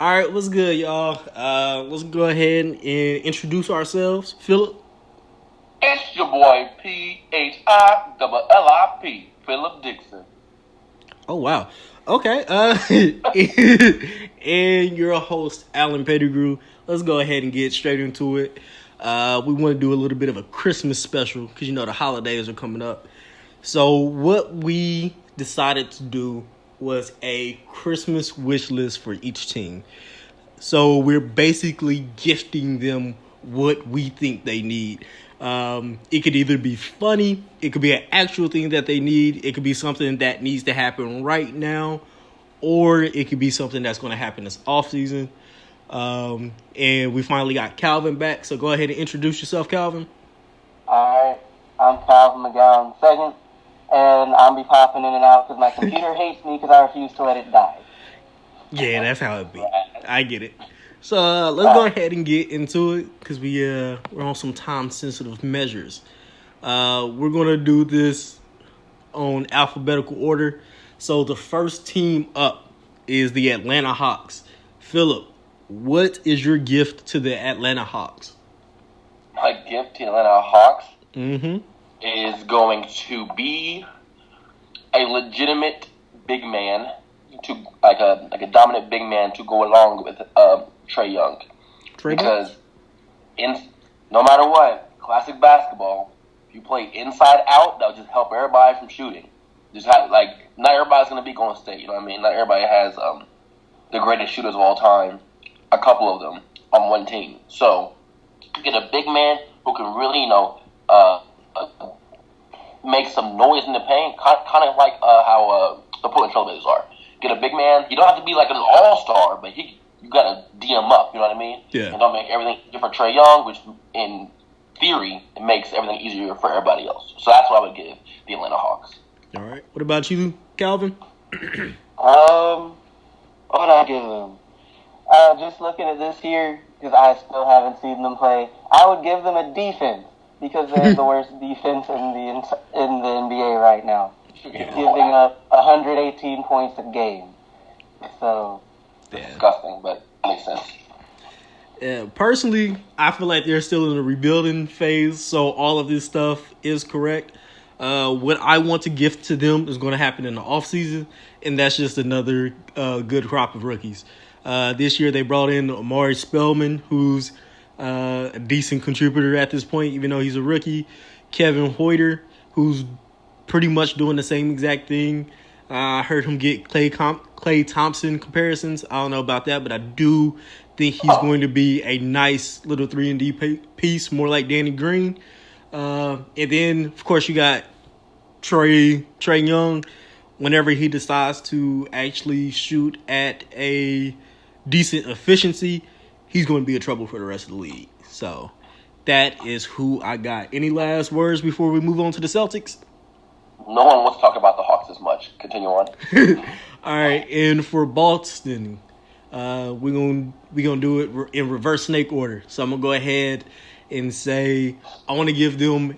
All right, what's good, y'all? Let's go ahead and introduce ourselves. Philip. It's your boy PHILLIP, Philip Dixon. Oh wow. Okay. And your host, Alan Pettigrew. Let's go ahead and get straight into it. We want to do a little bit of a Christmas special because you know the holidays are coming up. So what we decided to do was a Christmas wish list for each team. So we're basically gifting them what we think they need. It could either be funny, it could be an actual thing that they need, it could be something that needs to happen right now, or it could be something that's going to happen this off season. And we finally got Calvin back, so go ahead and introduce yourself, Calvin. Alright, I'm Calvin McGowan II, and I'll be popping in and out because my computer hates me because I refuse to let it die. Yeah, that's how it be. I get it. So let's go ahead and get into it because we're on some time sensitive measures. We're gonna do this on alphabetical order. So the first team up is the Atlanta Hawks. Philip, what is your gift to the Atlanta Hawks? My gift to the Atlanta Hawks Mm-hmm. is going to be a legitimate big man, to like a dominant big man to go along with Trae Young. Because no matter what, classic basketball, if you play inside out, that'll just help everybody from shooting. Not everybody's gonna be Golden State, you know what I mean? Not everybody has the greatest shooters of all time, a couple of them on one team. So get a big man who can really, make some noise in the paint, kind of like how the Portland Trailblazers are. Get a big man. You don't have to be like an all-star, but you got to D him up, you know what I mean? Yeah. And don't make everything easier for Trae Young, which in theory, it makes everything easier for everybody else. So that's what I would give the Atlanta Hawks. All right. What about you, Calvin? What would I give them? Just looking at this here, because I still haven't seen them play, I would give them a defense because they have the worst defense in the NBA right now, giving up 118 points a game. So Yeah. Disgusting, but makes sense. Yeah, personally, I feel like they're still in the rebuilding phase, so all of this stuff is correct. What I want to gift to them is going to happen in the offseason, and that's just another good crop of rookies. This year they brought in Amari Spellman, who's a decent contributor at this point, even though he's a rookie. Kevin Huerter, who's pretty much doing the same exact thing. I heard him get Klay Thompson comparisons. I don't know about that, but I do think he's going to be a nice little 3-and-D piece, more like Danny Green. And then, of course, you got Trae Young. Whenever he decides to actually shoot at a decent efficiency, he's going to be a trouble for the rest of the league. So that is who I got. Any last words before we move on to the Celtics? No one wants to talk about the Hawks as much. Continue on. All right, and for Boston, we're gonna do it in reverse snake order. So I'm gonna go ahead and say I want to give them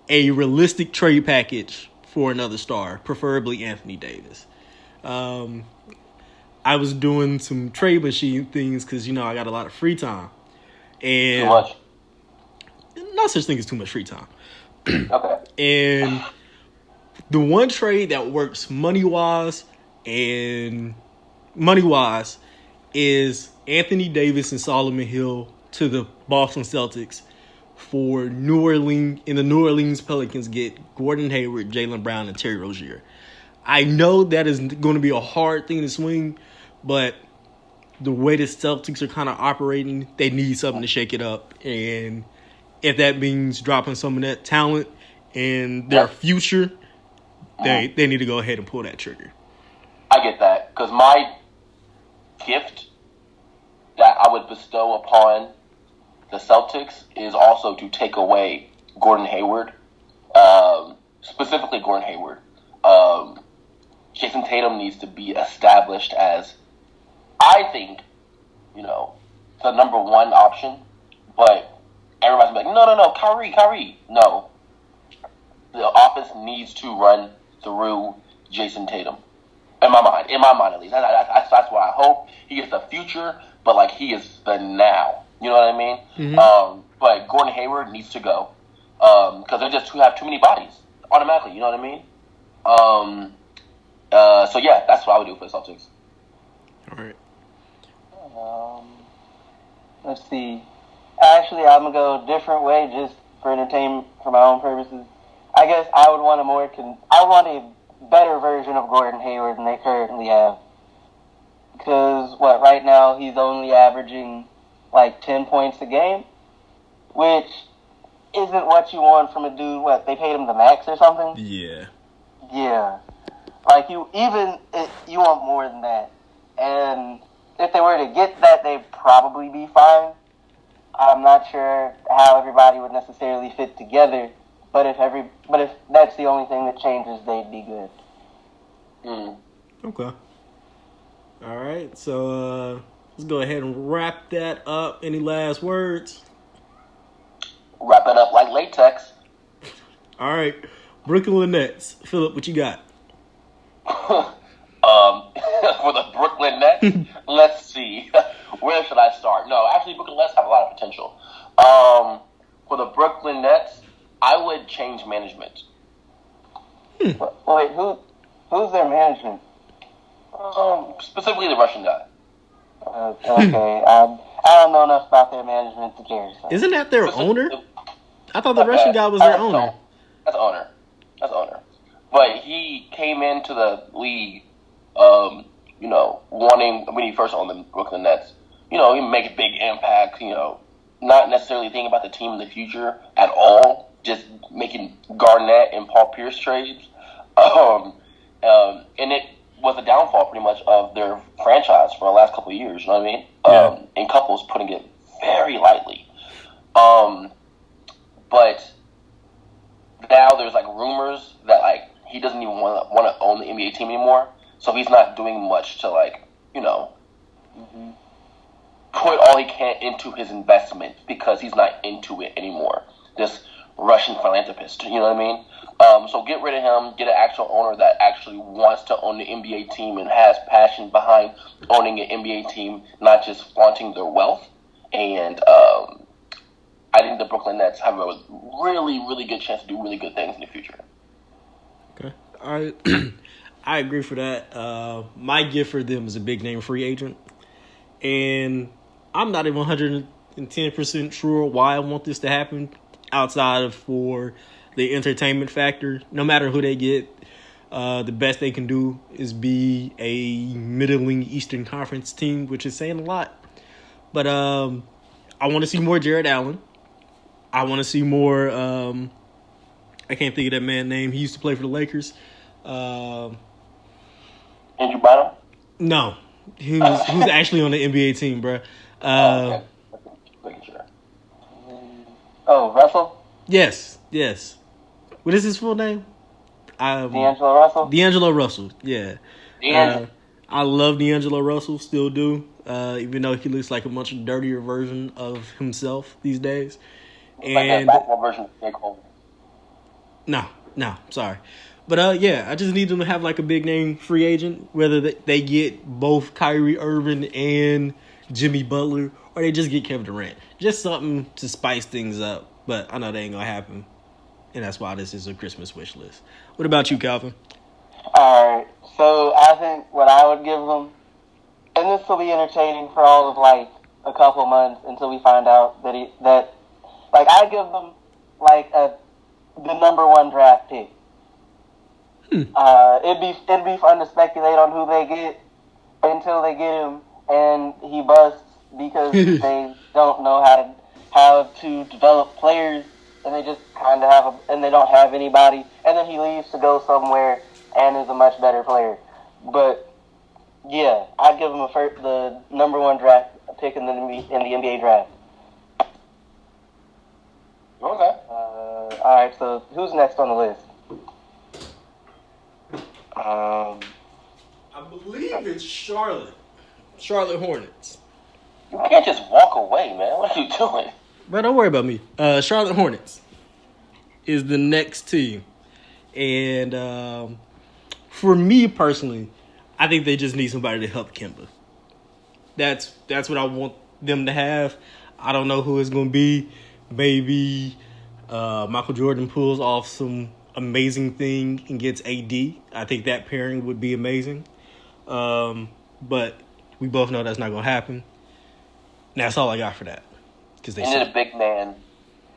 a realistic trade package for another star, preferably Anthony Davis. I was doing some trade machine things because I got a lot of free time, and Too much. not such thing as too much free time. Okay. And the one trade that works money-wise is Anthony Davis and Solomon Hill to the Boston Celtics for New Orleans, and the New Orleans Pelicans get Gordon Hayward, Jaylen Brown, and Terry Rozier. I know that is going to be a hard thing to swing, but the way the Celtics are kind of operating, they need something to shake it up. And if that means dropping some of that talent and their future, they need to go ahead and pull that trigger. I get that, because my gift that I would bestow upon the Celtics is also to take away Gordon Hayward, specifically Gordon Hayward. Jason Tatum needs to be established as, I think, the number one option, but everybody's like, no, Kyrie. No. The offense needs to run through Jason Tatum. In my mind at least. That's what I hope. He gets the future, but like he is the now. You know what I mean? Mm-hmm. But Gordon Hayward needs to go because they just have too many bodies automatically. You know what I mean? So yeah, that's what I would do for the Celtics. All right. Let's see. Actually, I'm gonna go a different way, just for entertainment, for my own purposes. I guess I would want a better version of Gordon Hayward than they currently have. Because right now he's only averaging like 10 points a game, which isn't what you want from a dude. They paid him the max or something? Yeah. Yeah. Like you want more than that. And if they were to get that, they'd probably be fine. I'm not sure how everybody would necessarily fit together, but if that's the only thing that changes, they'd be good. Okay. All right. So let's go ahead and wrap that up. Any last words? Wrap it up like latex. All right. Brooklyn Nets. Philip, what you got? For the Brooklyn Nets, let's see. Where should I start? No, actually, Brooklyn Nets have a lot of potential. For the Brooklyn Nets, I would change management. Wait, who's their management? Specifically the Russian guy. Okay, I don't know enough about their management to care. So. Isn't that their owner? I thought the Russian guy was their owner. That's owner. But he came into the league, wanting, when he first owned the Brooklyn Nets, he make a big impact, not necessarily thinking about the team in the future at all, just making Garnett and Paul Pierce trades. And it was a downfall pretty much of their franchise for the last couple of years, you know what I mean? Yeah. And Couples putting it very lightly. But now there's like rumors that like he doesn't even want to own the NBA team anymore, so he's not doing much to put all he can into his investment because he's not into it anymore. This Russian philanthropist, you know what I mean? So get rid of him, get an actual owner that actually wants to own the NBA team and has passion behind owning an NBA team, not just wanting their wealth. And I think the Brooklyn Nets have a really, really good chance to do really good things in the future. Okay. All right. I agree for that. My gift for them is a big name free agent. And I'm not even 110% sure why I want this to happen outside of for the entertainment factor. No matter who they get, the best they can do is be a middling Eastern Conference team, which is saying a lot. But I want to see more Jared Allen. I want to see more. I can't think of that man's name. He used to play for the Lakers. Andrew Bynum? No, who's actually on the NBA team, bro. Okay. Russell? Yes. What is his full name? D'Angelo Russell? D'Angelo Russell, yeah. I love D'Angelo Russell, still do. Even though he looks like a much dirtier version of himself these days. And like that version of J. Cole. No, sorry. But I just need them to have like a big name free agent, whether they get both Kyrie Irving and Jimmy Butler, or they just get Kevin Durant. Just something to spice things up. But I know that ain't gonna happen, and that's why this is a Christmas wish list. What about you, Calvin? All right. So I think what I would give them, and this will be entertaining for all of like a couple months until we find out that I'd give them like the number one draft pick. It'd be fun to speculate on who they get until they get him and he busts because they don't know how to develop players, and they just kind of and they don't have anybody, and then he leaves to go somewhere and is a much better player. But yeah, I'd give him the number one draft pick in the NBA draft. Okay. All right. So who's next on the list? I believe it's Charlotte Hornets. You can't just walk away, man. What are you doing? Bro, don't worry about me. Charlotte Hornets is the next team. And for me personally, I think they just need somebody to help Kemba. That's what I want them to have. I don't know who it's going to be. Maybe Michael Jordan pulls off some amazing thing and gets AD. I think that pairing would be amazing. But we both know that's not going to happen. And that's all I got for that. They need a big man.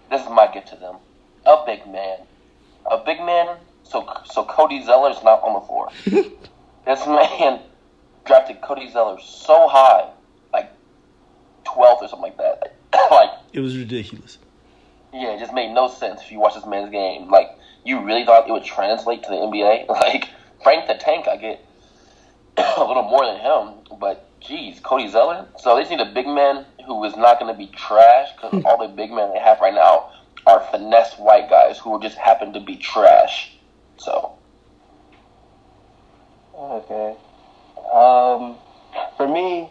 This is my gift to them. A big man. A big man so Cody Zeller's not on the floor. This man drafted Cody Zeller so high, like 12th or something like that. Like it was ridiculous. Yeah, it just made no sense if you watch this man's game. Like, you really thought it would translate to the NBA? Like, Frank the Tank, I get a little more than him, but geez, Cody Zeller. So they just need a big man who is not going to be trash, because all the big men they have right now are finesse white guys who just happen to be trash. So. Okay. For me,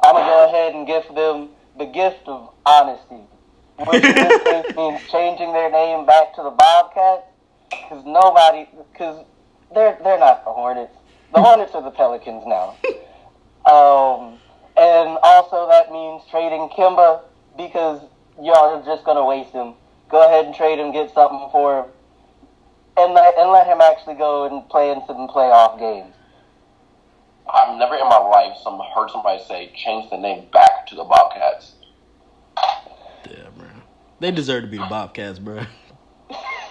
I'm going to go ahead and give them the gift of honesty. Which in this case means changing their name back to the Bobcats, because they're not the Hornets. The Hornets are the Pelicans now. And also that means trading Kemba, because y'all are just going to waste him. Go ahead and trade him, get something for him, and let him actually go and play in some playoff games. I've never in my life heard somebody say, change the name back to the Bobcats. Yeah, bro. They deserve to be the Bobcats, bro. Wait,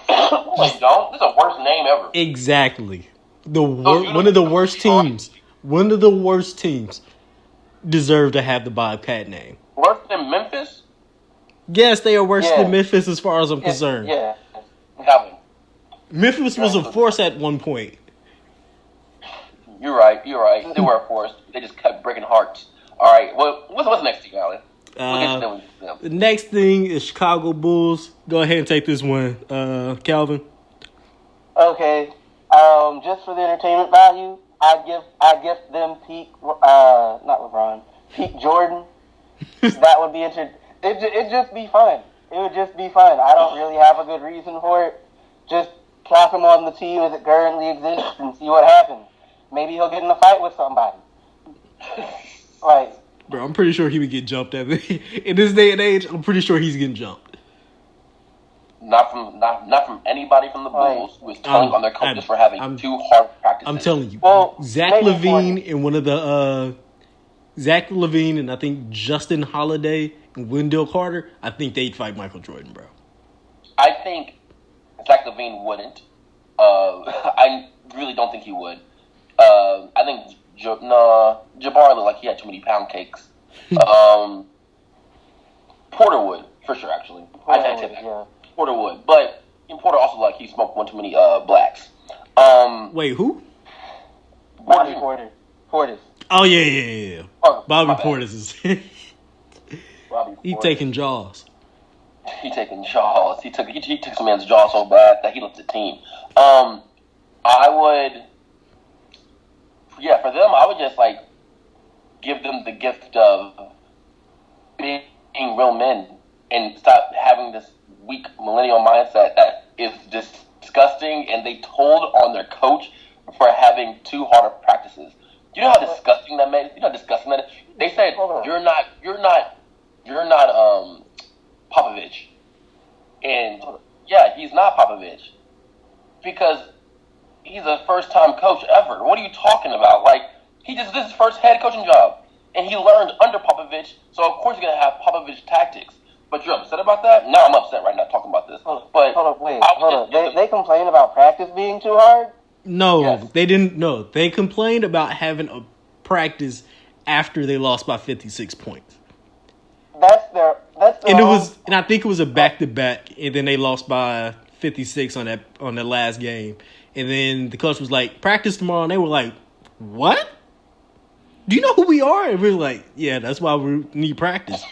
don't? This is the worst name ever. Exactly. One of the worst teams. One of the worst teams deserve to have the Bobcat name. Worse than Memphis? Yes, they are worse than Memphis as far as I'm concerned. Yeah. Calvin. Memphis was a force at one point. You're right. They were a force. They just kept breaking hearts. All right. Well, what's next to you, Alan? The next thing is Chicago Bulls. Go ahead and take this one, Calvin. Okay. Just for the entertainment value, I gift them Pete Jordan. That would be it'd just be fun. It would just be fun. I don't really have a good reason for it. Just clap him on the team as it currently exists and see what happens. Maybe he'll get in a fight with somebody. Like, bro, I'm pretty sure he would get jumped at me. In this day and age, I'm pretty sure he's getting jumped. Not from anybody from the Bulls who is telling on their coaches for having too hard practices. I'm telling you. Well, Zach LaVine and one of the Zach LaVine and I think Justin Holiday and Wendell Carter, I think they'd fight Michael Jordan, bro. I think Zach LaVine wouldn't. I really don't think he would. I think Jabbar looked like he had too many pound cakes. Porter would, for sure, actually. Porter would. But Porter also looked like he smoked one too many blacks. Wait, who? Bobby Portis. Oh, yeah. Bobby Portis is... He taking jaws. He taking jaws. He took some man's jaw so bad that he left the team. I would... Yeah, for them, I would just, give them the gift of being real men and stop having this weak millennial mindset that is disgusting, and they told on their coach for having too hard of practices. You know how disgusting that made? You know how disgusting that is? They said, you're not Popovich. And, yeah, he's not Popovich. Because he's a first-time coach ever. What are you talking about? This is his first head coaching job. And he learned under Popovich, so of course he's going to have Popovich tactics. But you're upset about that? No, I'm upset right now talking about this. Hold on. They complain about practice being too hard? No, They didn't. No, they complained about having a practice after they lost by 56 points. And I think it was a back-to-back, and then they lost by 56 on that last game. And then the coach was like, practice tomorrow. And they were like, what? Do you know who we are? And we were like, yeah, that's why we need practice.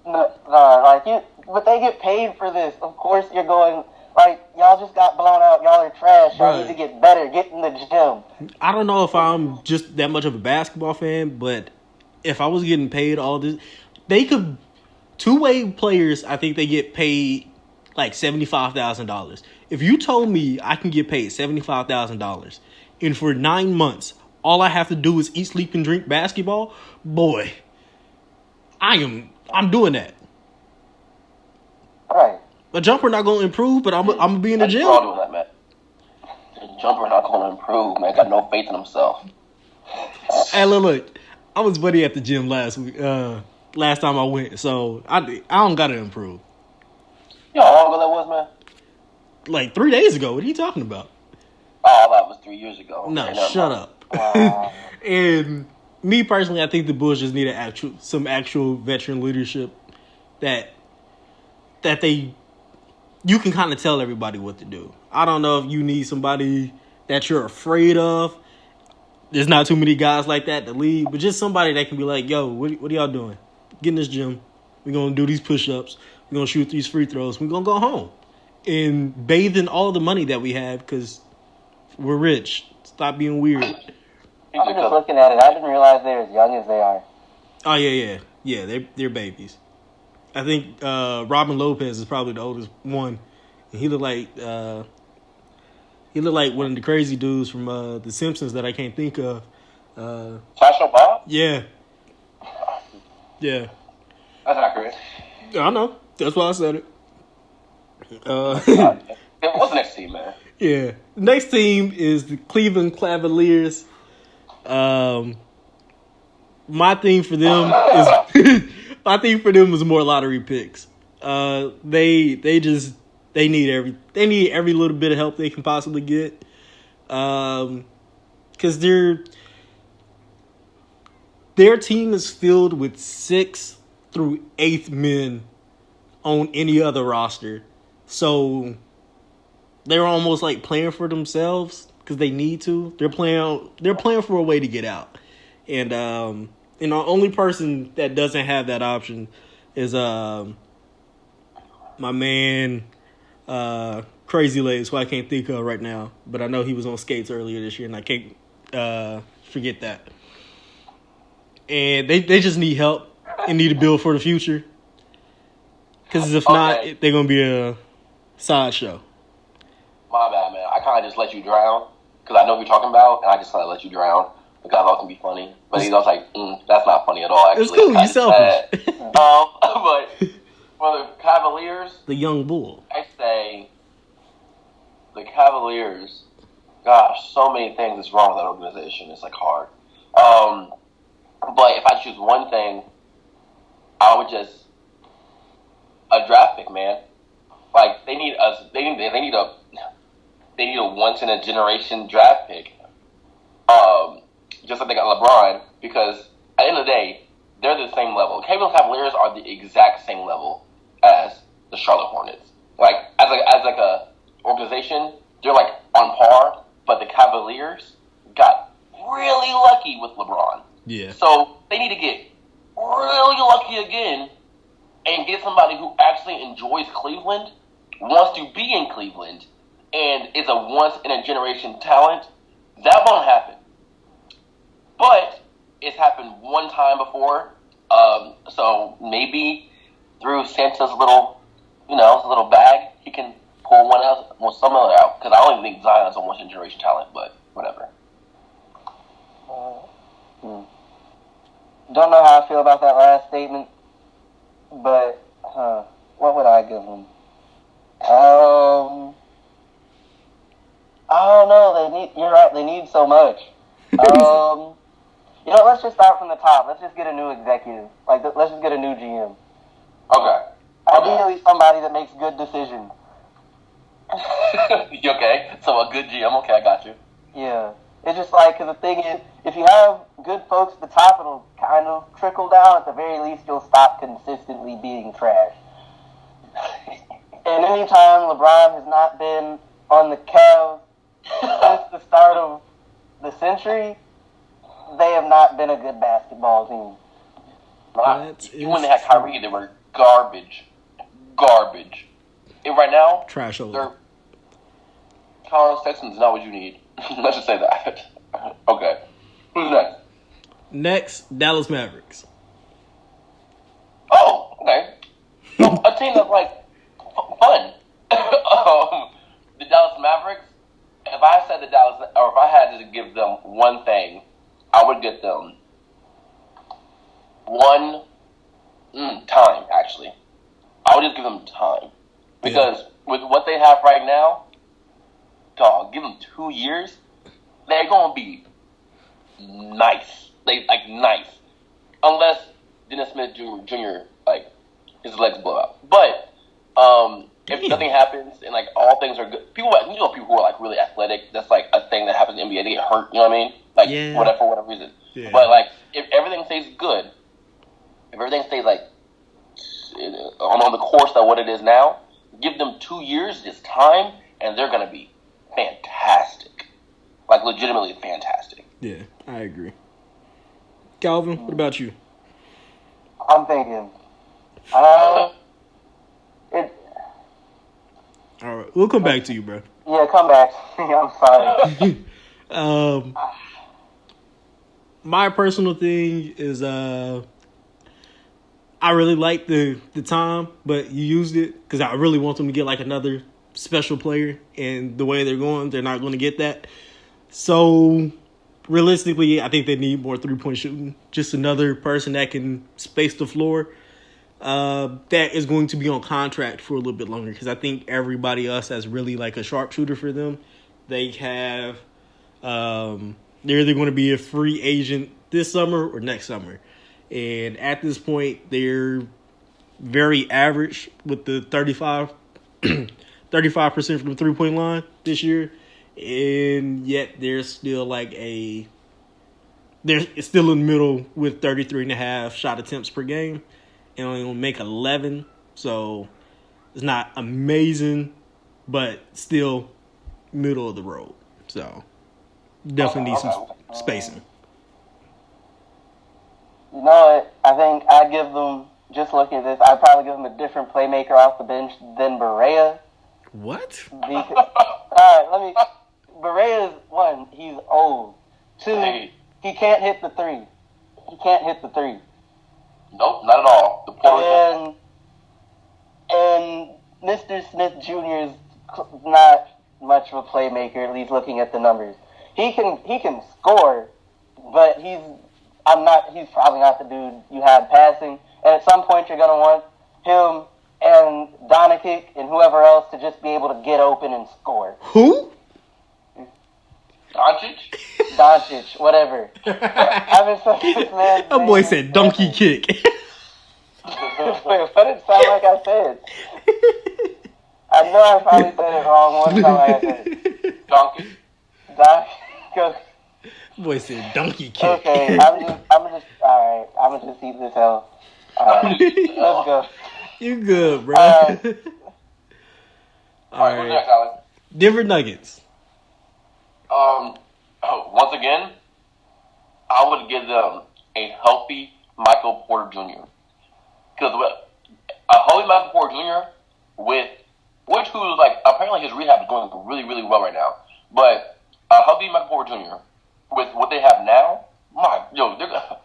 But they get paid for this. Of course you're going, y'all just got blown out. Y'all are trash. Y'all need to get better. Get in the gym. I don't know if I'm just that much of a basketball fan, but if I was getting paid all this, they could, two-way players, I think they get paid $75,000. If you told me I can get paid $75,000 and for 9 months, all I have to do is eat, sleep, and drink basketball, boy, I'm doing that. Right. A jumper not gonna improve, but I'm gonna be in the gym. We're all doing that, man. The jumper not going to improve, man. Got no faith in himself. Hey, look, I was buddy at the gym last week. Last time I went, so I don't gotta improve. You know how long ago that was, man? Like 3 days ago. What are you talking about? Oh, that was 3 years ago. No, Okay, shut up. And me personally, I think the Bulls just need some actual veteran leadership that you can kind of tell everybody what to do. I don't know if you need somebody that you're afraid of. There's not too many guys like that to lead, but just somebody that can be like, yo, what are y'all doing? Get in this gym. We're going to do these push-ups. We're going to shoot these free throws. We're going to go home and bathe in all the money that we have because we're rich. Stop being weird. I'm just looking at it. I didn't realize they're as young as they are. Oh, yeah. Yeah, they're babies. I think Robin Lopez is probably the oldest one. And he looked like one of the crazy dudes from The Simpsons that I can't think of. Tasha Bob? Yeah. That's accurate. I know. That's why I said it. What's the next team, man? Yeah. Next team is the Cleveland Cavaliers. My thing for them is more lottery picks. They need every little bit of help they can possibly get. Because their team is filled with 6th through 8th men on any other roster. So they're almost like playing for themselves because they need to. They're playing for a way to get out. And the only person that doesn't have that option is my man Crazy Legs, who I can't think of right now, but I know he was on skates earlier this year, and I can't forget that. And they just need help and need to build for the future. Because if not, they're going to be a sideshow. My bad, man. I kind of just let you drown because I know what you're talking about, and I just kind of let you drown because I thought it would be funny. But he's also like, that's not funny at all, actually. It's cool. You're selfish. But for the Cavaliers, the young bull, I say the Cavaliers, gosh, so many things is wrong with that organization. It's like hard. But if I choose one thing, I would just a draft pick, man. Like they need a once in a generation draft pick. Just like they got LeBron, because at the end of the day, they're the same level. Cleveland Cavaliers are the exact same level as the Charlotte Hornets. Like as a organization, they're like on par. But the Cavaliers got really lucky with LeBron. Yeah. So they need to get really lucky again and get somebody who actually enjoys Cleveland, wants to be in Cleveland, and is a once-in-a-generation talent. That won't happen. But it's happened one time before. So maybe through Santa's little bag, he can pull some other out. Because I don't even think Zion's a once-in-a-generation talent, but whatever. Don't know how I feel about that last statement, but what would I give them? I don't know. You're right. They need so much. Let's just start from the top. Let's just get a new executive. Let's just get a new GM. Okay. Ideally, somebody that makes good decisions. Okay. So a good GM. Okay, I got you. Yeah. It's just because the thing is, if you have good folks at the top, it'll kind of trickle down. At the very least, you'll stop consistently being trash. And anytime LeBron has not been on the Cavs since the start of the century, they have not been a good basketball team. Even when they had Kyrie, they were garbage. And right now, trash over. They're Collins Texans, not what you need. Let's just say that. Okay. Who's next? Next, Dallas Mavericks. Oh, okay. So a team that's fun. The Dallas Mavericks. If I had to give them one thing, I would get them time, actually. I would just give them time. Because with what they have right now, dog, give them 2 years, they're going to be nice. Nice. Unless Dennis Smith Jr., his legs blow out. But if nothing happens and, all things are good, people who are, really athletic, that's, a thing that happens in the NBA, they get hurt, you know what I mean? For whatever reason. Yeah. But, if everything stays good, if everything stays, on the course of what it is now, give them 2 years, just time, and they're going to be fantastic. Legitimately fantastic. Yeah, I agree. Calvin, what about you? I'm thinking. All right, we'll come back to you, bro. Yeah, come back. I'm sorry. My personal thing is I really like the time, but you used it because I really want them to get another special player, and the way they're going, they're not going to get that. So realistically, I think they need more 3-point shooting. Just another person that can space the floor. That is going to be on contract for a little bit longer because I think everybody else has really a sharpshooter for them. They have they're either going to be a free agent this summer or next summer. And at this point, they're very average with the 35% from the 3-point line this year. And yet they're still they're still in the middle with 33.5 shot attempts per game and only gonna make 11. So it's not amazing, but still middle of the road. So definitely need some spacing. You know what? I think I'd give them, just looking at this, I'd probably give them a different playmaker off the bench than Barea. What? Barea's, one, he's old. Two, he can't hit the three. Nope, not at all. And Mr. Smith Jr. is not much of a playmaker, at least looking at the numbers. He can score, but he's probably not the dude you have passing. And at some point you're gonna want him and Doncic and whoever else to just be able to get open and score. Who? Doncic, whatever. I've been such this man. That boy said donkey kick. Wait, what did it sound like I said? I know I probably said it wrong one time. I said it. Donkey. Boy said donkey kick. Okay, I'm gonna just eat this hell. Alright, let's go. You good, bro. Alright, what's next, Alex? Denver Nuggets. Once again, I would give them a healthy Michael Porter Jr. Because a healthy Michael Porter Jr. who's apparently his rehab is going really, really well right now. But a healthy Michael Porter Jr. with what they have now, they're gonna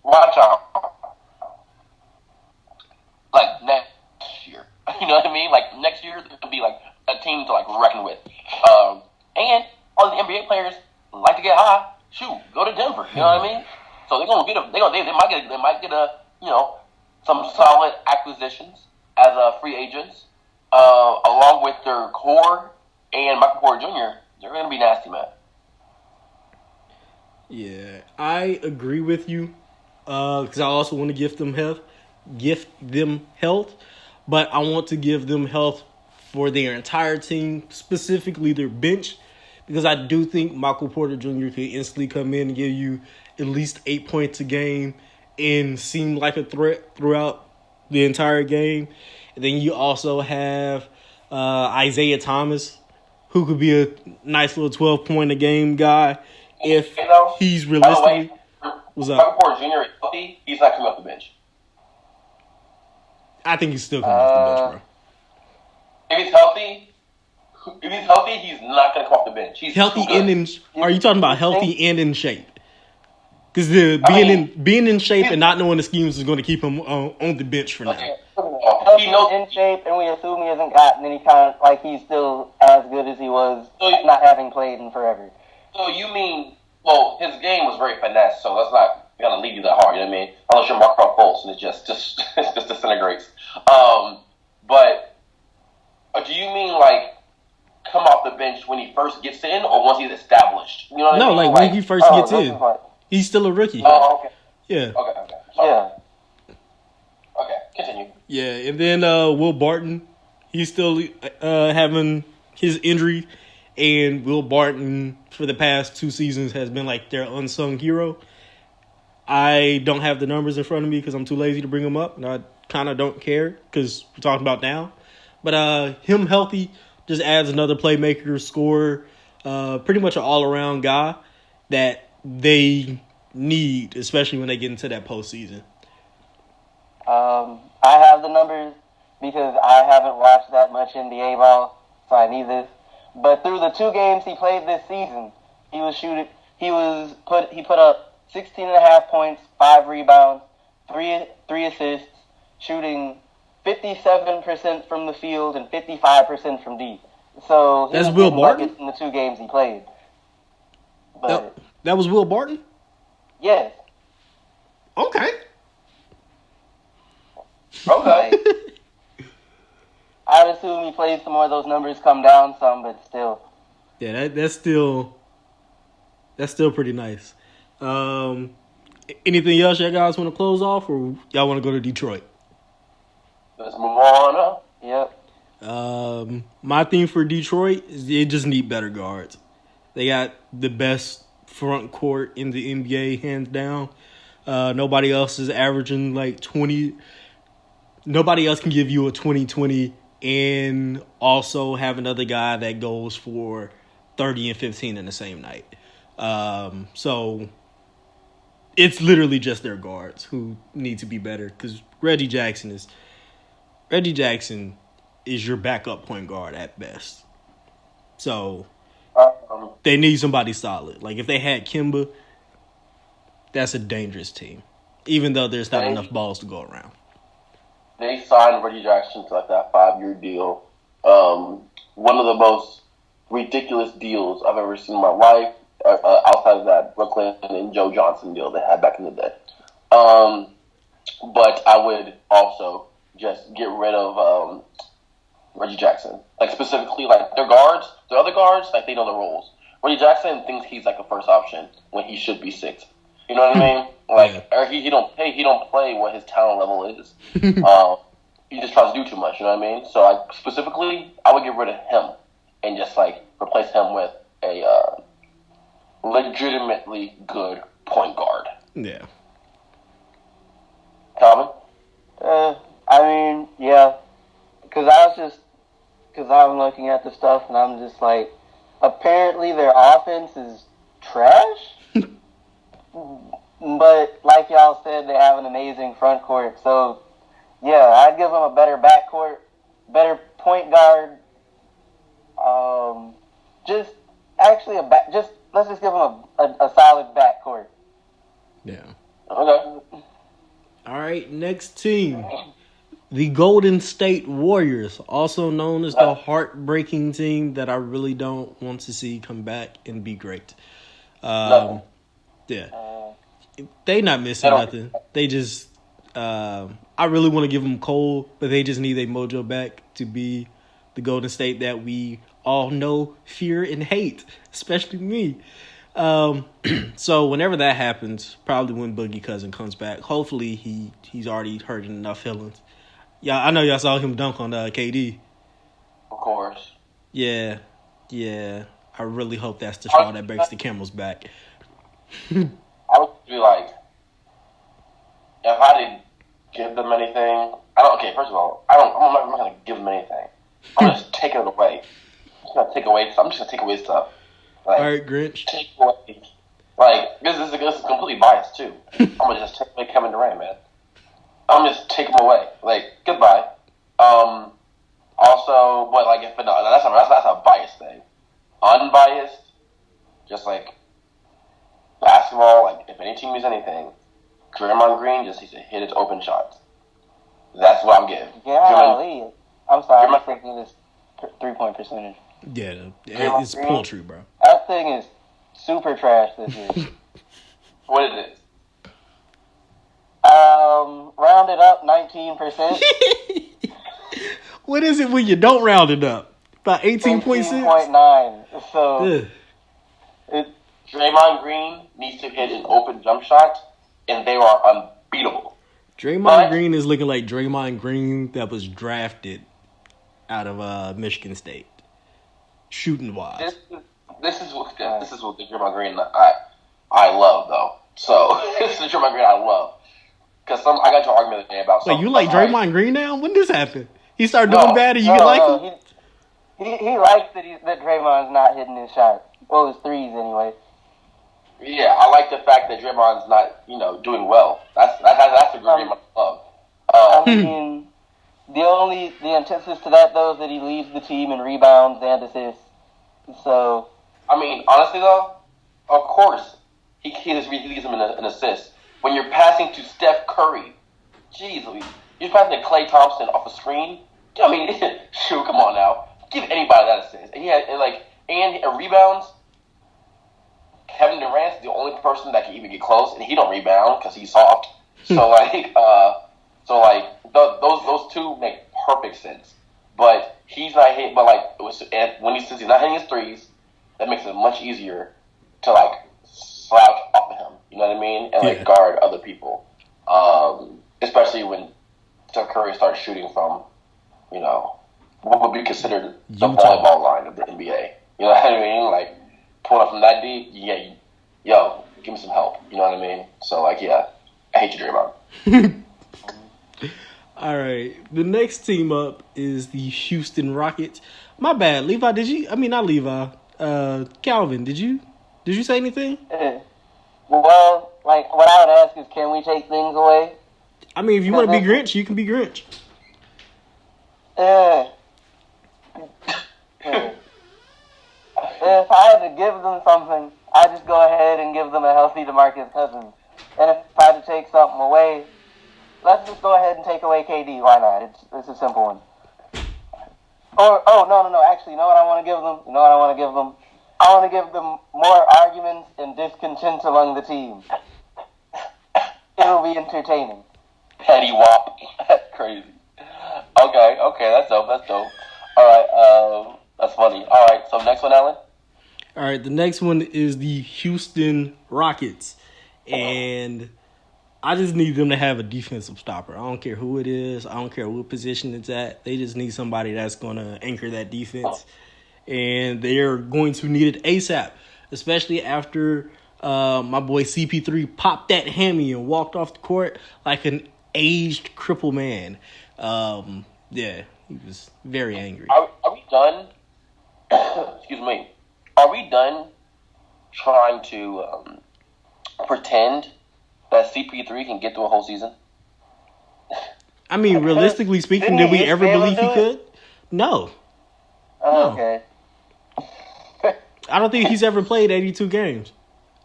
watch out. Next year, you know what I mean? Next year, it's gonna be a team to reckon with. And all the NBA players like to get high. Shoot, go to Denver. You know what I mean? So they're gonna get they might get some solid acquisitions as free agents, along with their core and Michael Porter Jr. They're gonna be nasty, man. Yeah, I agree with you. Because I also want to gift them health, but I want to give them health for their entire team, specifically their bench, because I do think Michael Porter Jr. could instantly come in and give you at least 8 points a game and seem like a threat throughout the entire game. And then you also have Isaiah Thomas, who could be a nice little 12-point a game guy if he's realistic. What's up? Michael Porter Jr. is healthy. He's not coming off the bench. I think he's still coming off the bench, bro. If he's healthy, he's not going to come off the bench. He's healthy and in. Are you talking about healthy and in shape? Because being in shape and not knowing the schemes is going to keep him on the bench for now. He's in shape, and we assume he hasn't gotten any kind of he's still as good as he was, not having played in forever. So you mean Well, his game was very finesse, so that's not gonna lead you that hard. You know what I mean? Unless you're Mark Fultz and it just it just disintegrates. But do you mean like come off the bench when he first gets in, or once he's established? You know what I mean? No, like when he first gets in, he's still a rookie. Oh, okay. Yeah. Okay. Yeah. Okay, continue. Yeah, and then Will Barton, he's still having his injury, and Will Barton for the past 2 seasons has been like their unsung hero. I don't have the numbers in front of me because I'm too lazy to bring them up, and I kind of don't care because we're talking about now. But him healthy just adds another playmaker, scorer, pretty much an all-around guy that they need, especially when they get into that postseason. I have the numbers because I haven't watched that much NBA ball, so I need this. But through the 2 games he played this season, he put up 16.5 points, 5 rebounds, 3 assists, shooting 57% from the field and 55% from deep. So that's Will Barton in the 2 games he played. But that was Will Barton? Yes. Okay. I'd assume he plays some more of those numbers come down some, but still. Yeah, that's still pretty nice. Anything else you guys want to close off, or y'all want to go to Detroit? Let's move on up. Yep. My thing for Detroit is they just need better guards. They got the best front court in the NBA, hands down. Nobody else is averaging like 20. Nobody else can give you a 20-20 and also have another guy that goes for 30 and 15 in the same night. So it's literally just their guards who need to be better because Reggie Jackson is your backup point guard at best. So they need somebody solid. Like if they had Kemba, that's a dangerous team, even though there's not enough balls to go around. They signed Reggie Jackson to like that 5-year deal. One of the most ridiculous deals I've ever seen in my life, outside of that Brooklyn and Joe Johnson deal they had back in the day. But I would also just get rid of Reggie Jackson. Like specifically, like their guards, the other guards, like they know the roles. Reggie Jackson thinks he's like a first option when he should be 6th. You know what I mean? Like, or he don't play what his talent level is. He just tries to do too much. You know what I mean? So, like specifically, I would get rid of him and just like replace him with a legitimately good point guard. Yeah. Calvin? I mean, yeah, because I'm looking at the stuff and I'm just like, apparently their offense is trash. But like y'all said, they have an amazing front court. So, yeah, I'd give them a better backcourt, better point guard. Let's just give them a solid backcourt. Yeah. Okay. All right, next team. The Golden State Warriors, also known as the heartbreaking team that I really don't want to see come back and be great. Yeah. They not missing nothing. They just, I really want to give them Cole, but they just need their mojo back to be the Golden State that we all know, fear, and hate, especially me. So whenever that happens, probably when Boogie Cousin comes back, hopefully he's already hurting enough feelings. Yeah, I know y'all saw him dunk on KD. Of course. Yeah. I really hope that's the straw that breaks the camel's back. I would be like, if I didn't give them anything, first of all, I'm not going to give them anything. I'm just taking it away. I'm just going to take away stuff. Like, all right, Grinch. Take away. Like, this is completely biased, too. I'm going to just take away Kevin Durant, man. I'm just taking him away. Like, goodbye. Also, but like, that's a biased thing. Unbiased, just like basketball, like if any team is anything, Draymond Green just needs to hit his open shots. That's what I'm getting. Yeah, I'm sorry, I'm thinking this 3-point percentage. Yeah, it's poultry, bro. That thing is super trash this year. What is it? Rounded up 19%. What is it when you don't round it up? About 18.6? 18.9. So, Draymond Green needs to hit an open jump shot, and they are unbeatable. Draymond Green is looking like Draymond Green that was drafted out of Michigan State, shooting wise. This is what the Draymond Green I love though. So this is the Draymond Green I love because I got into an argument the other day about. Wait, you like Draymond Green now? When did this happen? He started doing bad, and you like him? He likes that Draymond's not hitting his shot. Well, his threes anyway. Yeah, I like the fact that Draymond's not, doing well. That's the Draymond I love. I mean, the antithesis to that though is that he leads the team in rebounds and assists. So, I mean, honestly though, of course he leads them in an assist. When you're passing to Steph Curry, jeez, you're passing to Klay Thompson off a screen. I mean, shoot, come on now, give anybody that assist. And he had and rebounds. Kevin Durant's the only person that can even get close, and he don't rebound because he's soft. So those two make perfect sense. But he's not hitting. But since he's not hitting his threes, that makes it much easier to slouch off of him. You know what I mean? And guard other people. Especially when Steph Curry starts shooting from, what would be considered the volleyball line of the NBA. You know what I mean? Pulling up from that deep, yo, give me some help. You know what I mean? So, I hate you, Draymond. All right. The next team up is the Houston Rockets. My bad. Levi, did you? I mean, not Levi. Calvin, did you say anything? Well, what I would ask is, can we take things away? I mean, if you want to be Grinch, you can be Grinch. If I had to give them something, I'd just go ahead and give them a healthy DeMarcus Cousins. And if I had to take something away, let's just go ahead and take away KD. Why not? It's a simple one. No. Actually, you know what I want to give them? I want to give them more arguments and discontent among the team. It'll be entertaining. Petty wop. Crazy. Okay, that's dope. All right, that's funny. All right, so next one, Alan? All right, the next one is the Houston Rockets. And I just need them to have a defensive stopper. I don't care who it is. I don't care what position it's at. They just need somebody that's going to anchor that defense. And they're going to need it ASAP, especially after my boy CP3 popped that hammy and walked off the court like an aged crippled man. He was very angry. Are we done? Excuse me. Are we done trying to pretend that CP3 can get through a whole season? I mean, realistically speaking, did we ever believe he could? No. Oh, okay. I don't think he's ever played 82 games.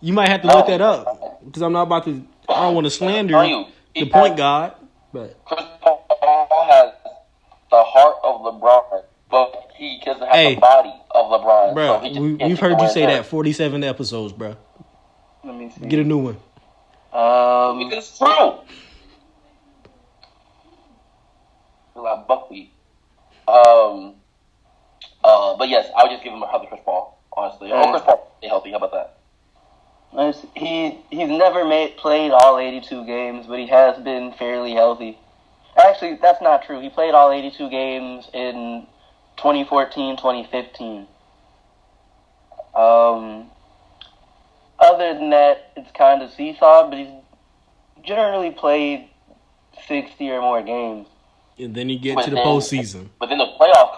You might have to look that up because I'm not about to. I don't want to slander the point guard, but Chris Paul has the heart of LeBron, but he doesn't have the body of LeBron. Bro, so we've heard you say that 47 episodes, bro. Let me see. Get a new one. It's true. Like buckwheat. But yes, I would just give him a healthy Chris Paul. Honestly, Chris Paul, stay healthy. How about that? He's never played all 82 games, but he has been fairly healthy. Actually, that's not true. He played all 82 games in 2014, 2015. Other than that, it's kind of seesaw, but he's generally played 60 or more games. And then you get to the postseason. But then those playoffs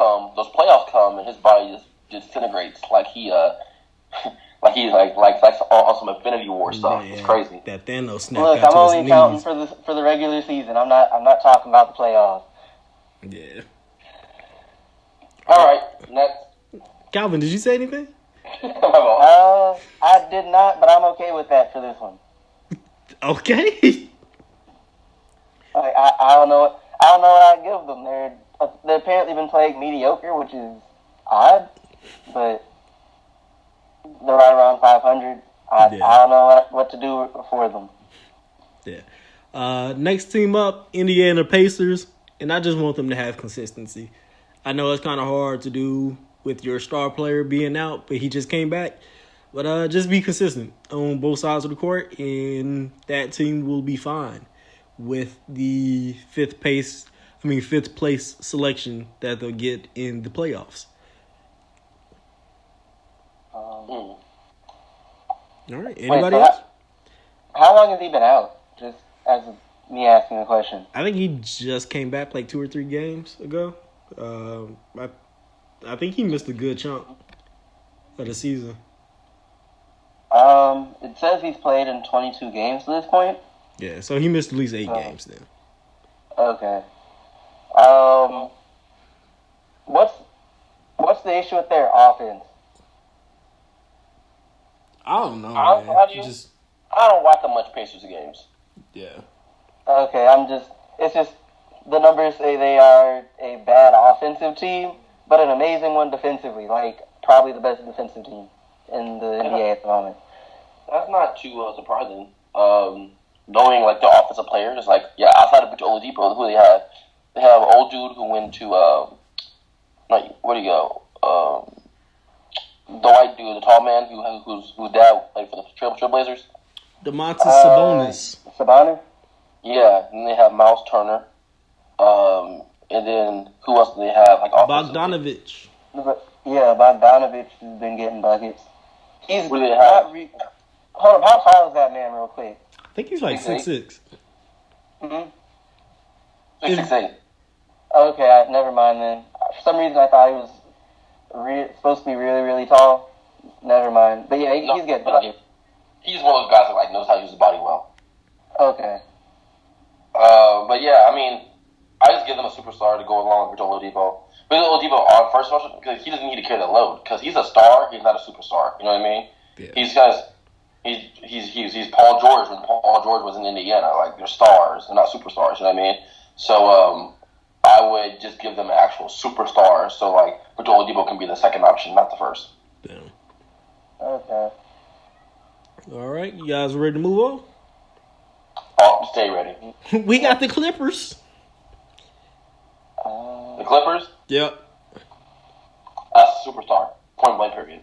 come, and his body just disintegrates like he's on some Infinity War stuff. Yeah, it's crazy. That Thanos snap. Look, I'm only counting for the regular season. I'm not talking about the playoffs. Yeah. All right, next. Calvin, did you say anything? I did not, but I'm okay with that for this one. Okay. I don't know what I'd give them. They've apparently been playing mediocre, which is odd, but They're right around 500. I don't know what to do for them. Yeah. Next team up, Indiana Pacers, and I just want them to have consistency. I know it's kind of hard to do with your star player being out, but he just came back. But just be consistent on both sides of the court, and that team will be fine with the fifth place selection that they'll get in the playoffs. All right. Anybody else? How long has he been out? Just as me asking the question. I think he just came back like 2 or 3 games ago. I think he missed a good chunk of the season. It says he's played in 22 games at this point. Yeah, so he missed at least 8 games then. Okay. What's the issue with their offense? I don't know. I don't watch that much Pacers games. Yeah. Okay, it's just the numbers say they are a bad offensive team, but an amazing one defensively. Like, probably the best defensive team in the NBA at the moment. That's not too surprising. Knowing, like, the offensive players, like, outside of Victor Oladipo, who they have? They have an old dude who went to, where do you go? The white dude, the tall man whose dad played for the Trailblazers. Domantas Sabonis. Sabonis? Yeah, and they have Miles Turner. And then who else do they have? Like Bogdanovich. Yeah, Bogdanovich has been getting buckets. He's what do they have? Hold up, how tall is that man, real quick? I think he's like 6'6". 6'8". Okay, never mind then. For some reason, I thought he was supposed to be really, really tall. Never mind. But yeah, he's getting buckets. He's one of those guys that like knows how to use his body well. Okay. But yeah, I mean, I just give them a superstar to go along with Oladipo. But Oladipo on first of all, because he doesn't need to carry the load. Because he's a star, he's not a superstar. You know what I mean? Yeah. He's Paul George when Paul George was in Indiana. Like, they're stars, they're not superstars. You know what I mean? So I would just give them an actual superstar. So like, Victor Oladipo can be the second option, not the first. Yeah. Okay. All right, you guys ready to move on? Oh, stay ready. We got the Clippers. The Clippers? Yep. That's a superstar. Point blank period.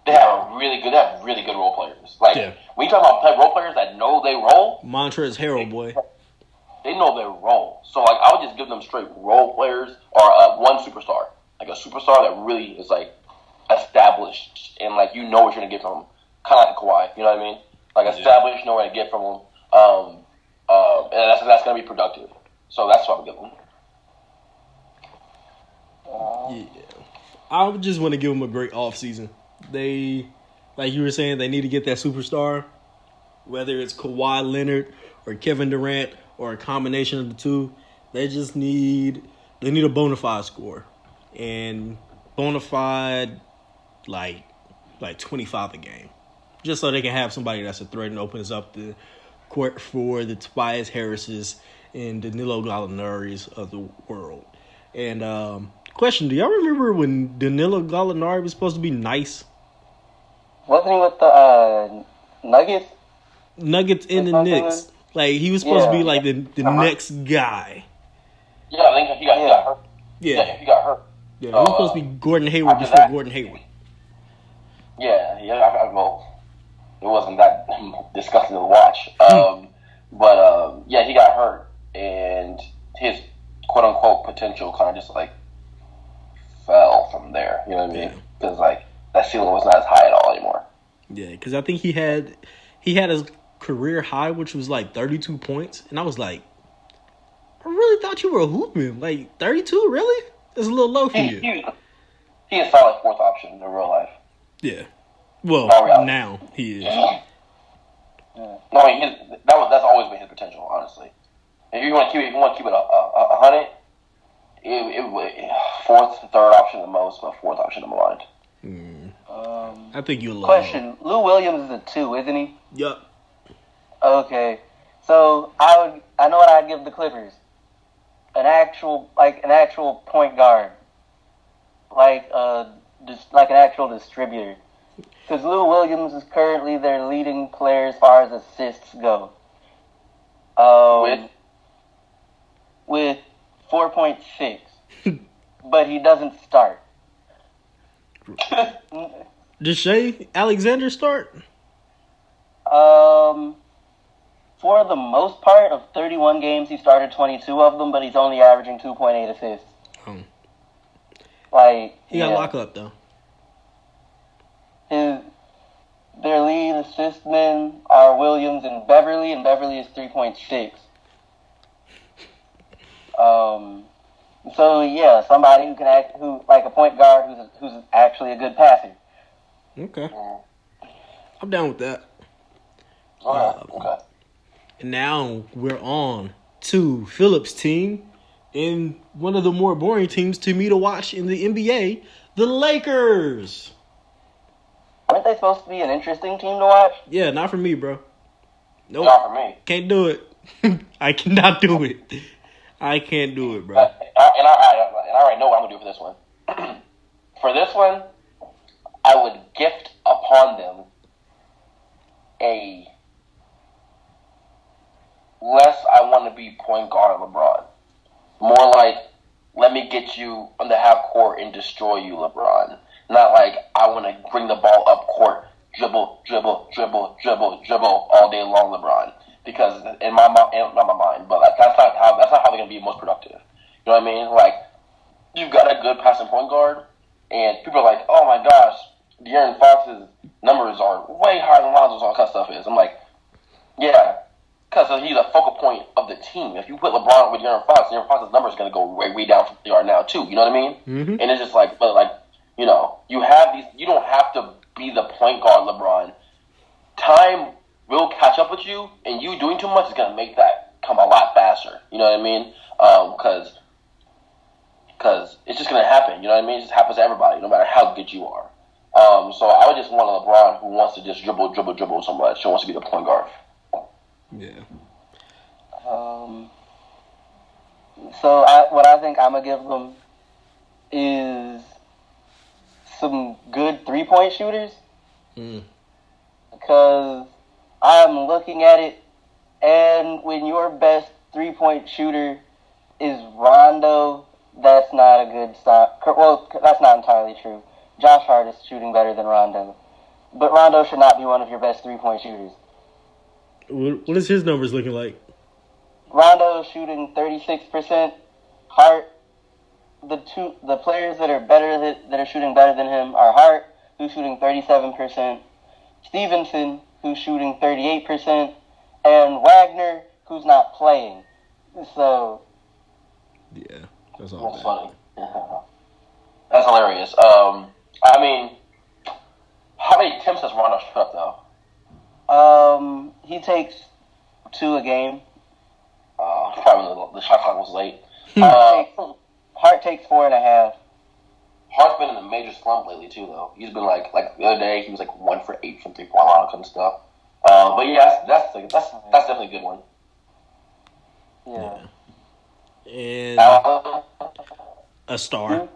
They have really good role players. Like, when you talk about role players that know they role, Montrezl Harrell, boy. They know their role. So like, I would just give them straight role players or one superstar. Like a superstar that really is like established and like you know what you're gonna get from them. Kind of like a Kawhi, you know what I mean? Like established, know what to get from them. And that's gonna be productive. So that's what I would give them. Yeah, I would just want to give them a great offseason. They, like you were saying, they need to get that superstar, whether it's Kawhi Leonard or Kevin Durant or a combination of the two. They just need a bona fide scorer, and bona fide like 25 a game, just so they can have somebody that's a threat and opens up the court for the Tobias Harrises and Danilo Gallinari's of the world. And question, do y'all remember when Danilo Gallinari was supposed to be nice? Wasn't he with the Nuggets? Nuggets and the Knicks. Like, he was supposed to be like the next guy. Yeah, I think he got hurt. Yeah, he got hurt. Yeah, he was supposed to be Gordon Hayward before Gordon Hayward. Yeah, well, it wasn't that disgusting to watch. But he got hurt, and his quote-unquote potential kind of just, like, fell from there. You know what I mean? Because, like, that ceiling was not as high at all anymore. Yeah, because I think he had his career high, which was, like, 32 points. And I was like, I really thought you were hooping. Like, 32? Really? That's a little low for you. He is solid fourth option in real life. Yeah. Well, now he is. Yeah. No, that's always been his potential, honestly. If you want to keep it 100, fourth, third option the most, but fourth option in the mind. I think you'll love Question: Lou Williams is a 2, isn't he? Yup. Okay, so I know what I'd give the Clippers. An actual point guard, like an actual distributor. Because Lou Williams is currently their leading player as far as assists go. With 4.6. But he doesn't start. Does Shea Alexander start? For the most part of 31 games, he started 22 of them, but he's only averaging 2.8 assists. He got lock up though. Their lead assist men are Williams and Beverly is 3.6. So yeah, somebody who can like a point guard who's actually a good passer. Okay, I'm down with that. Okay. And now we're on to Phillips' team and one of the more boring teams to me to watch in the NBA, the Lakers. Aren't they supposed to be an interesting team to watch? Yeah, not for me, bro. Nope. Not for me. Can't do it. I cannot do it. I can't do it, bro. And I already know what I'm going to do for this one. For this one, I would gift upon them a less I want to be point guard LeBron. More like, let me get you on the half court and destroy you, LeBron. Not like, I want to bring the ball up court, dribble all day long, LeBron. Because in my mind, not my mind, but like that's not how they're going to be most productive. You know what I mean? Like, you've got a good passing point guard, and people are like, oh my gosh, De'Aaron Fox's numbers are way higher than Lonzo's, all that kind of stuff is. I'm like, yeah, because he's a focal point of the team. If you put LeBron with De'Aaron Fox's numbers are going to go way down from they are now too. You know what I mean? Mm-hmm. And it's just like, but like, you know, you have these. You don't have to be the point guard, LeBron. Time will catch up with you, and you doing too much is going to make that come a lot faster. You know what I mean? Because it's just going to happen. You know what I mean? It just happens to everybody, no matter how good you are. So I would just want a LeBron who wants to just dribble so much. Who wants to be the point guard. Yeah. So what I think I'm going to give them is some good 3-point shooters. Because I'm looking at it, and when your best 3-point shooter is Rondo, that's not a good sign. Well, that's not entirely true. Josh Hart is shooting better than Rondo. But Rondo should not be one of your best 3-point shooters. What is his numbers looking like? Rondo is shooting 36%. Hart, the players that are shooting better than him are Hart, who's shooting 37%, Stevenson, who's shooting 38%, and Wagner, who's not playing. So, yeah, that's all. That's funny. That's hilarious. I mean, how many attempts does Rondo put up though? He takes 2 a game. Probably the shot clock was late. Hart takes 4.5. Hart's been in a major slump lately too, though. He's been like the other day, he was like 1 for 8 from 3-point line and stuff. But yeah, that's definitely a good one. Yeah. And a star.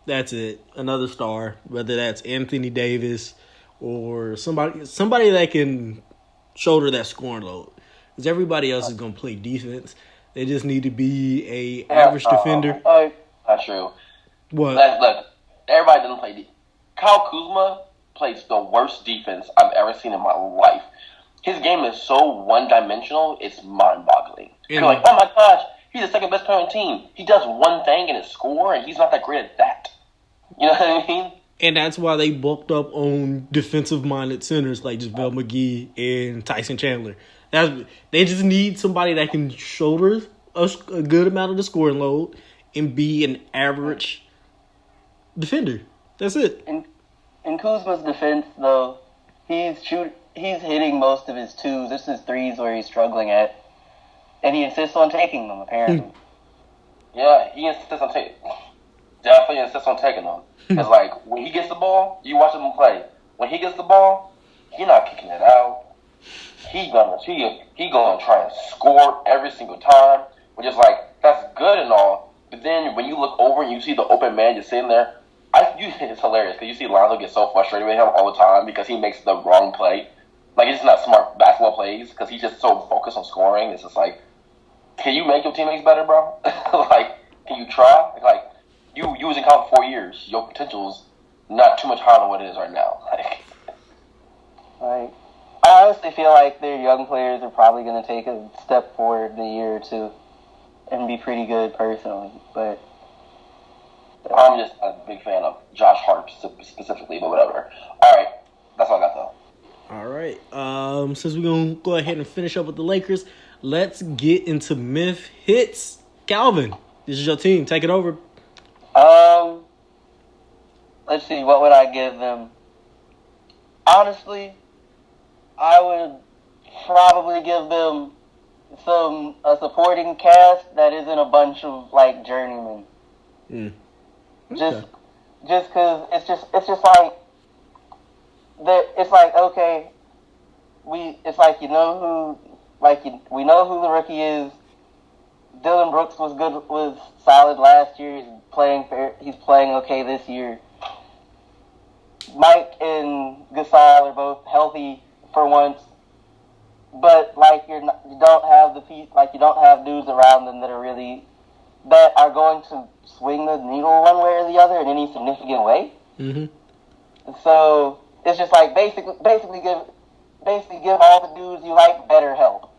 That's it. Another star. Whether that's Anthony Davis or somebody that can shoulder that scoring load. Because everybody else is going to play defense. They just need to be a average defender. Not true. What? Look, everybody doesn't play defense. Kyle Kuzma plays the worst defense I've ever seen in my life. His game is so one-dimensional, it's mind-boggling. You're like, oh my gosh, he's the second best player on the team. He does one thing and it's score, and he's not that great at that. You know what I mean? And that's why they bulked up on defensive-minded centers like JaVale McGee and Tyson Chandler. They just need somebody that can shoulder a good amount of the scoring load and be an average defender. That's it. In Kuzma's defense, though, he's hitting most of his 2s. This is 3s where he's struggling at. And he insists on taking them, apparently. Yeah, he definitely insists on taking them. Because, like, when he gets the ball, you watch him play. When he gets the ball, he's not kicking it out. He gonna try and score every single time. Which is like, that's good and all. But then when you look over and you see the open man just sitting there, It's hilarious because you see Lonzo get so frustrated with him all the time because he makes the wrong play. Like, it's just not smart basketball plays because he's just so focused on scoring. It's just like, can you make your teammates better, bro? Like, can you try? Like, you was in college 4 years. Your potential's not too much higher than what it is right now. Like, I honestly feel like their young players are probably going to take a step forward in a year or two and be pretty good personally. But I'm just a big fan of Josh Hart specifically, but whatever. All right, that's all I got though. All right. Since we're gonna go ahead and finish up with the Lakers, let's get into myth hits. Calvin, this is your team. Take it over. Let's see. What would I give them? Honestly, I would probably give them a supporting cast that isn't a bunch of like journeymen. Okay. Just because it's just like that. It's like, okay, we know who the rookie is. Dylan Brooks was solid last year. He's playing okay this year. Mike and Gasol are both healthy for once, but like you don't have dudes around them that are going to swing the needle one way or the other in any significant way. Mm-hmm. So it's just like basically give all the dudes you like better help.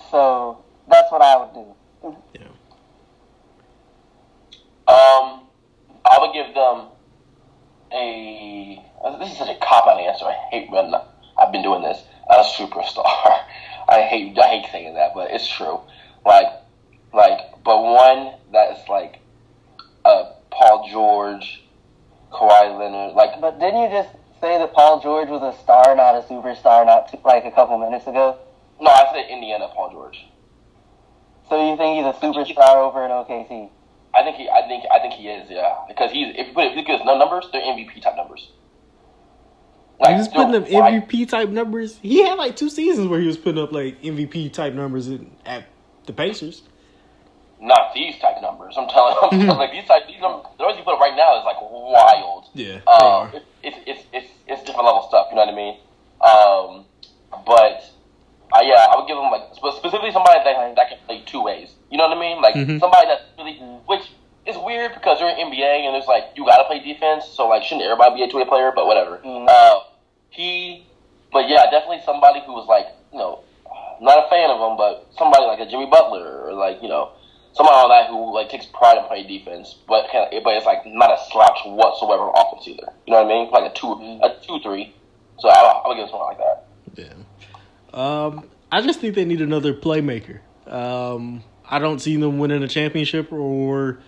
So that's what I would do. Yeah. I would give them this is such a cop-out answer. I hate when I've been doing this. A superstar. I hate saying that, but it's true. But one that is like Paul George, Kawhi Leonard. But didn't you just say that Paul George was a star, not a superstar, like a couple minutes ago? No, I said Indiana Paul George. So you think he's a superstar over in OKC? I think he is, yeah. Because if you look at his numbers, they're MVP type numbers. Like, he was putting up MVP type numbers. He had like 2 seasons where he was putting up like MVP type numbers at the Pacers. Not these type numbers. I'm telling you, like these numbers, the ones you put up right now is like wild. Yeah. It's different level stuff. You know what I mean? I would give him like specifically somebody that can play 2 ways. You know what I mean? Like somebody that's really, which is weird because you're in NBA and it's like you gotta play defense. So like, shouldn't everybody be a 2-way player? But whatever. Definitely somebody who was like, not a fan of him, but somebody like a Jimmy Butler or like somebody on that who like takes pride in playing defense, but it's like not a slouch whatsoever on offense either. You know what I mean? Like a 2-3. So I would give someone like that. Yeah. I just think they need another playmaker. I don't see them winning a championship or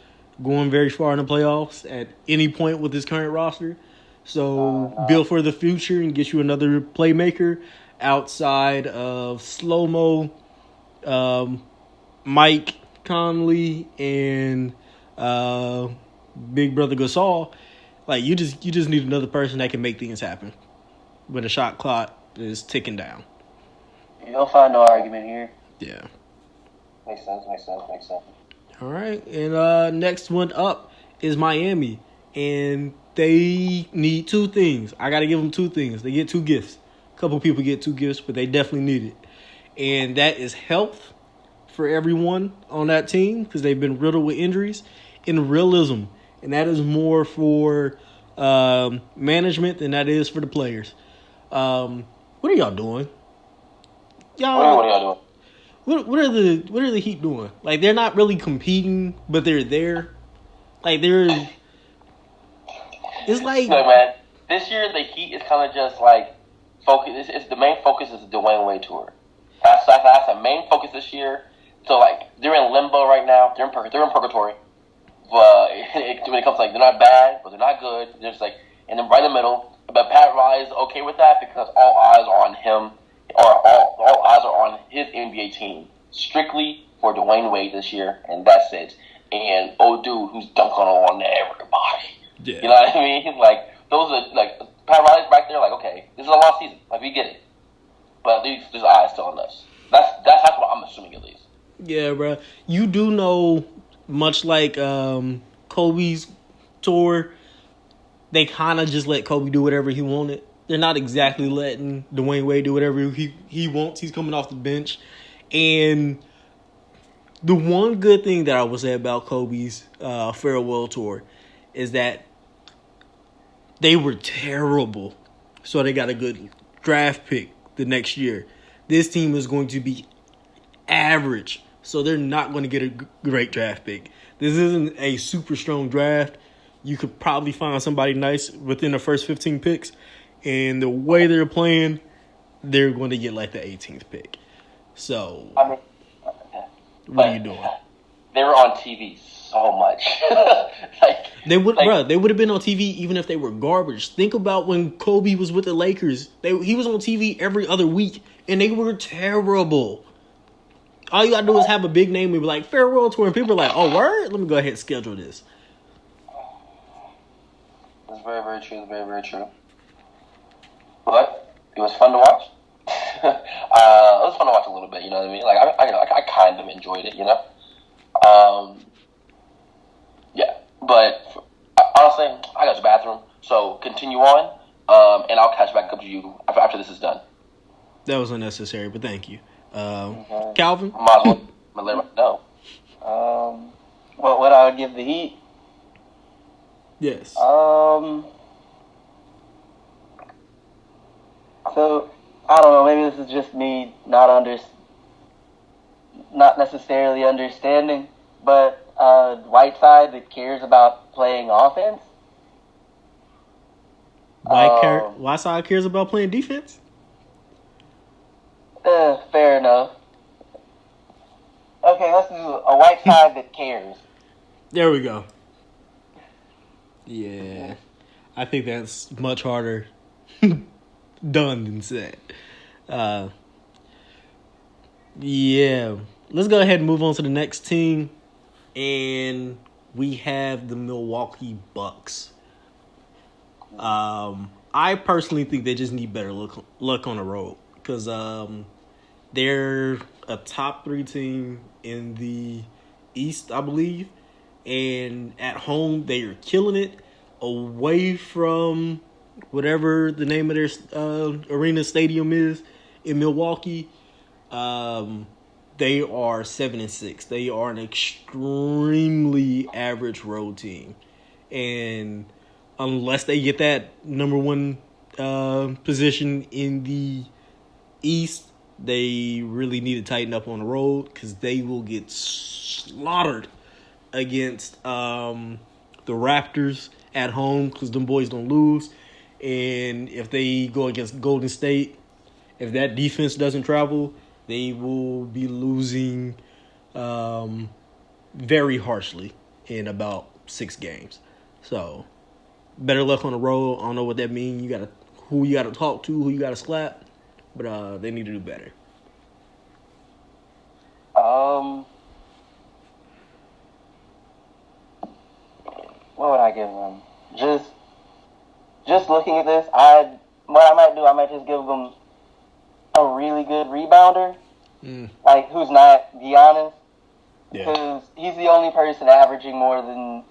going very far in the playoffs at any point with this current roster. So build for the future and get you another playmaker outside of Slow-Mo, Mike Conley, and Big Brother Gasol. Like you just need another person that can make things happen when the shot clock is ticking down. You'll find no argument here. Yeah. Makes sense. All right, and next one up is Miami, and they need 2 things. I got to give them 2 things. They get 2 gifts. A couple people get 2 gifts, but they definitely need it. And that is health for everyone on that team because they've been riddled with injuries, and realism. And that is more for management than that is for the players. What are y'all doing? What are y'all doing? What are the Heat doing? Like, they're not really competing, but they're there. Like, it's like... No, man. This year, the Heat is kind of just like focus. The main focus is the Dwayne Wade tour. That's the main focus this year. So like they're in limbo right now. They're in purgatory. But when it comes to like they're not bad, but they're not good. They're just like and then right in the middle. But Pat Riley is okay with that because all eyes are on him, or all eyes are on his NBA team strictly for Dwayne Wade this year, and that's it. And dude who's dunking on everybody. Yeah. You know what I mean? Like those are like Pat Riley's back there. Like okay, this is a lost season. Like we get it, but these eyes still on us. That's what I'm assuming at least. Yeah, bro. You do know, much like Kobe's tour, they kind of just let Kobe do whatever he wanted. They're not exactly letting Dwayne Wade do whatever he wants. He's coming off the bench. And the one good thing that I would say about Kobe's farewell tour is that they were terrible. So they got a good draft pick the next year. This team is going to be average. So they're not going to get a great draft pick. This isn't a super strong draft. You could probably find somebody nice within the first 15 picks. And the way they're playing, they're going to get like the 18th pick. So, what are you doing? They were on TV so much. They would have been on TV even if they were garbage. Think about when Kobe was with the Lakers. He was on TV every other week, and they were terrible. All you gotta do is have a big name and be like, farewell tour, and people are like, oh, word? Let me go ahead and schedule this. That's very, very true. Very, very true. But it was fun to watch. It was fun to watch a little bit, you know what I mean? Like, I kind of enjoyed it, you know? Yeah. But, honestly, I got to the bathroom. So, continue on, and I'll catch back up to you after this is done. That was unnecessary, but thank you. Calvin? Might as well let him know. What I would give the Heat? Yes. So, I don't know, maybe this is just me not necessarily understanding, but Whiteside that cares about playing offense. Whiteside cares about playing defense? Fair enough. Okay, let's do a Whiteside that cares. There we go. Yeah. I think that's much harder done than said. Yeah. Let's go ahead and move on to the next team. And we have the Milwaukee Bucks. I personally think they just need better luck on the road. Because they're a top 3 team in the East, I believe. And at home, they are killing it. Away from whatever the name of their arena stadium is in Milwaukee, they are 7-6. They are an extremely average road team, and unless they get that number 1 position in the East, they really need to tighten up on the road because they will get slaughtered against the Raptors at home because them boys don't lose. And if they go against Golden State, if that defense doesn't travel, they will be losing very harshly in about 6 games. So, better luck on the road. I don't know what that means. Who you got to talk to, who you got to slap, but they need to do better. What would I give them? Just looking at this, what I might do, I might just give them a really good rebounder, like who's not Giannis, because he's the only person averaging more than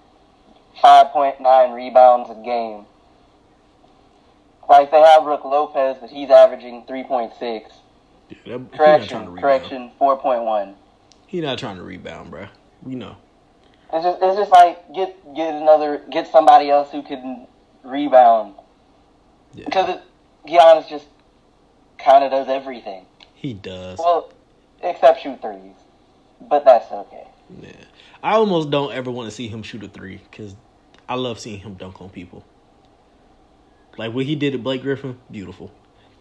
5.9 rebounds a game. Like they have Brook Lopez, but he's averaging 3.6. Yeah, correction, 4.1. He's not trying to rebound, bro. We know. It's just like get somebody else who can rebound. Yeah. Because Giannis just kind of does everything. He does. Well, except shoot threes, but that's okay. Yeah, I almost don't ever want to see him shoot a 3 because I love seeing him dunk on people. Like what he did at Blake Griffin, beautiful,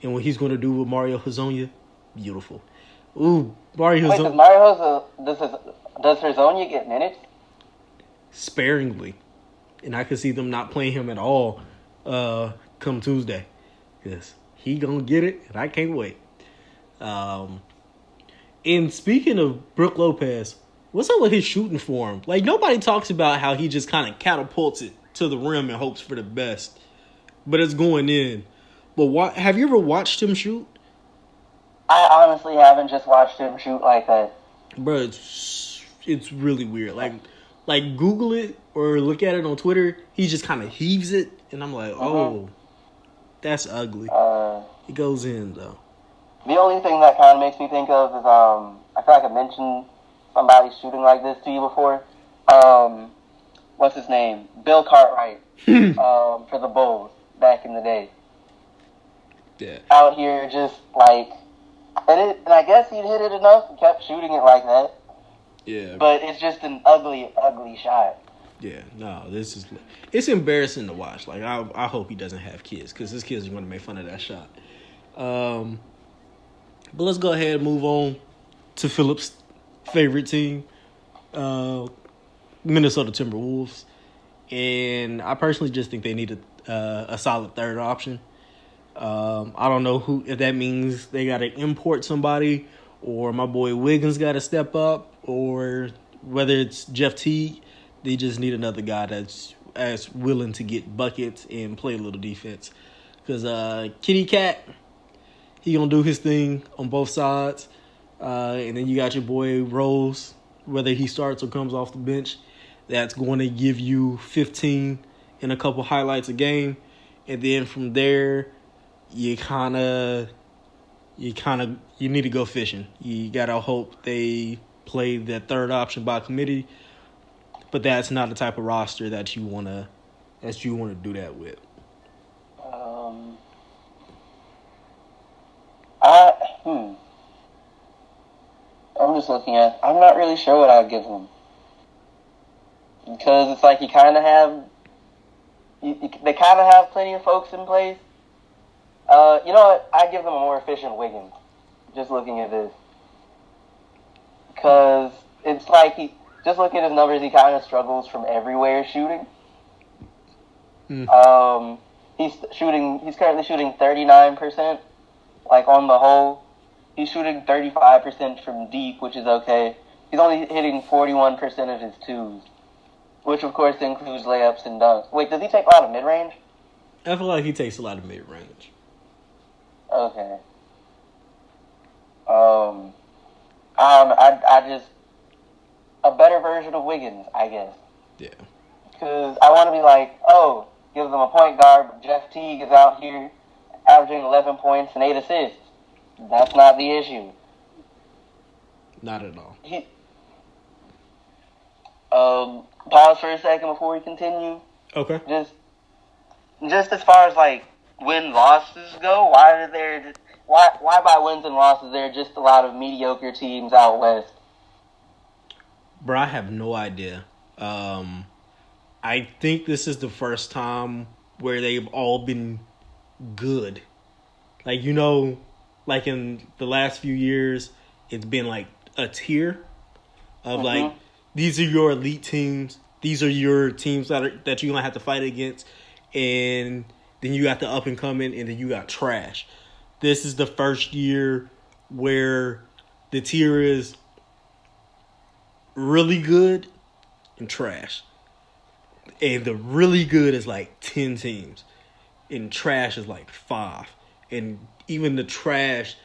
and what he's going to do with Mario Hezonja, beautiful. Ooh, Mario Hezonja. Does Hezonja get minutes? Sparingly, and I could see them not playing him at all come Tuesday. Yes, he gonna get it, and I can't wait. And speaking of Brook Lopez, what's up with his shooting form? Like nobody talks about how he just kind of catapults it to the rim and hopes for the best, but it's going in. But have you ever watched him shoot? I honestly haven't just watched him shoot like that. Bro, it's really weird. Like like Google it or look at it on Twitter, he just kind of heaves it, and I'm like, oh, that's ugly. It goes in though. The only thing that kind of makes me think of is I feel like I mentioned somebody shooting like this to you before. What's his name? Bill Cartwright for the Bulls back in the day. Yeah. Out here just like, and I guess he'd hit it enough and kept shooting it like that. Yeah. But it's just an ugly, ugly shot. Yeah, no, it's embarrassing to watch. Like, I hope he doesn't have kids, because his kids are going to make fun of that shot. But let's go ahead and move on to Philip's favorite team, Minnesota Timberwolves. And I personally just think they need a solid third option. I don't know if that means they got to import somebody, or my boy Wiggins got to step up, or whether it's Jeff Teague. They just need another guy that's as willing to get buckets and play a little defense. Because Kitty Cat, he going to do his thing on both sides. And then you got your boy Rose, whether he starts or comes off the bench. That's going to give you 15 and a couple highlights a game. And then from there, you need to go fishing. You got to hope they play that third option by committee. But that's not the type of roster that you want to do that with. I'm just looking at. I'm not really sure what I'd give him, because it's like you kind of have. They kind of have plenty of folks in place. You know what? I'd give them a more efficient Wiggins. Just looking at this, because it's like just look at his numbers. He kind of struggles from everywhere shooting. He's currently shooting 39%, like on the whole. He's shooting 35% from deep, which is okay. He's only hitting 41% of his twos, which of course includes layups and dunks. Wait, does he take a lot of mid-range? I feel like he takes a lot of mid-range. Okay. I just a better version of Wiggins, I guess. Yeah. Because I want to be like, oh, give them a point guard, but Jeff Teague is out here averaging 11 points and 8 assists. That's not the issue. Not at all. Pause for a second before we continue. Okay. Just as far as like win-losses go, why by wins and losses there are just a lot of mediocre teams out west? Bro, I have no idea. I think this is the first time where they've all been good. Like, like in the last few years, it's been like a tier of like, these are your elite teams. These are your teams that you're going to have to fight against. And then you got the up and coming, and then you got trash. This is the first year where the tier is really good and trash. And the really good is like 10 teams. And trash is like 5. And even the trash,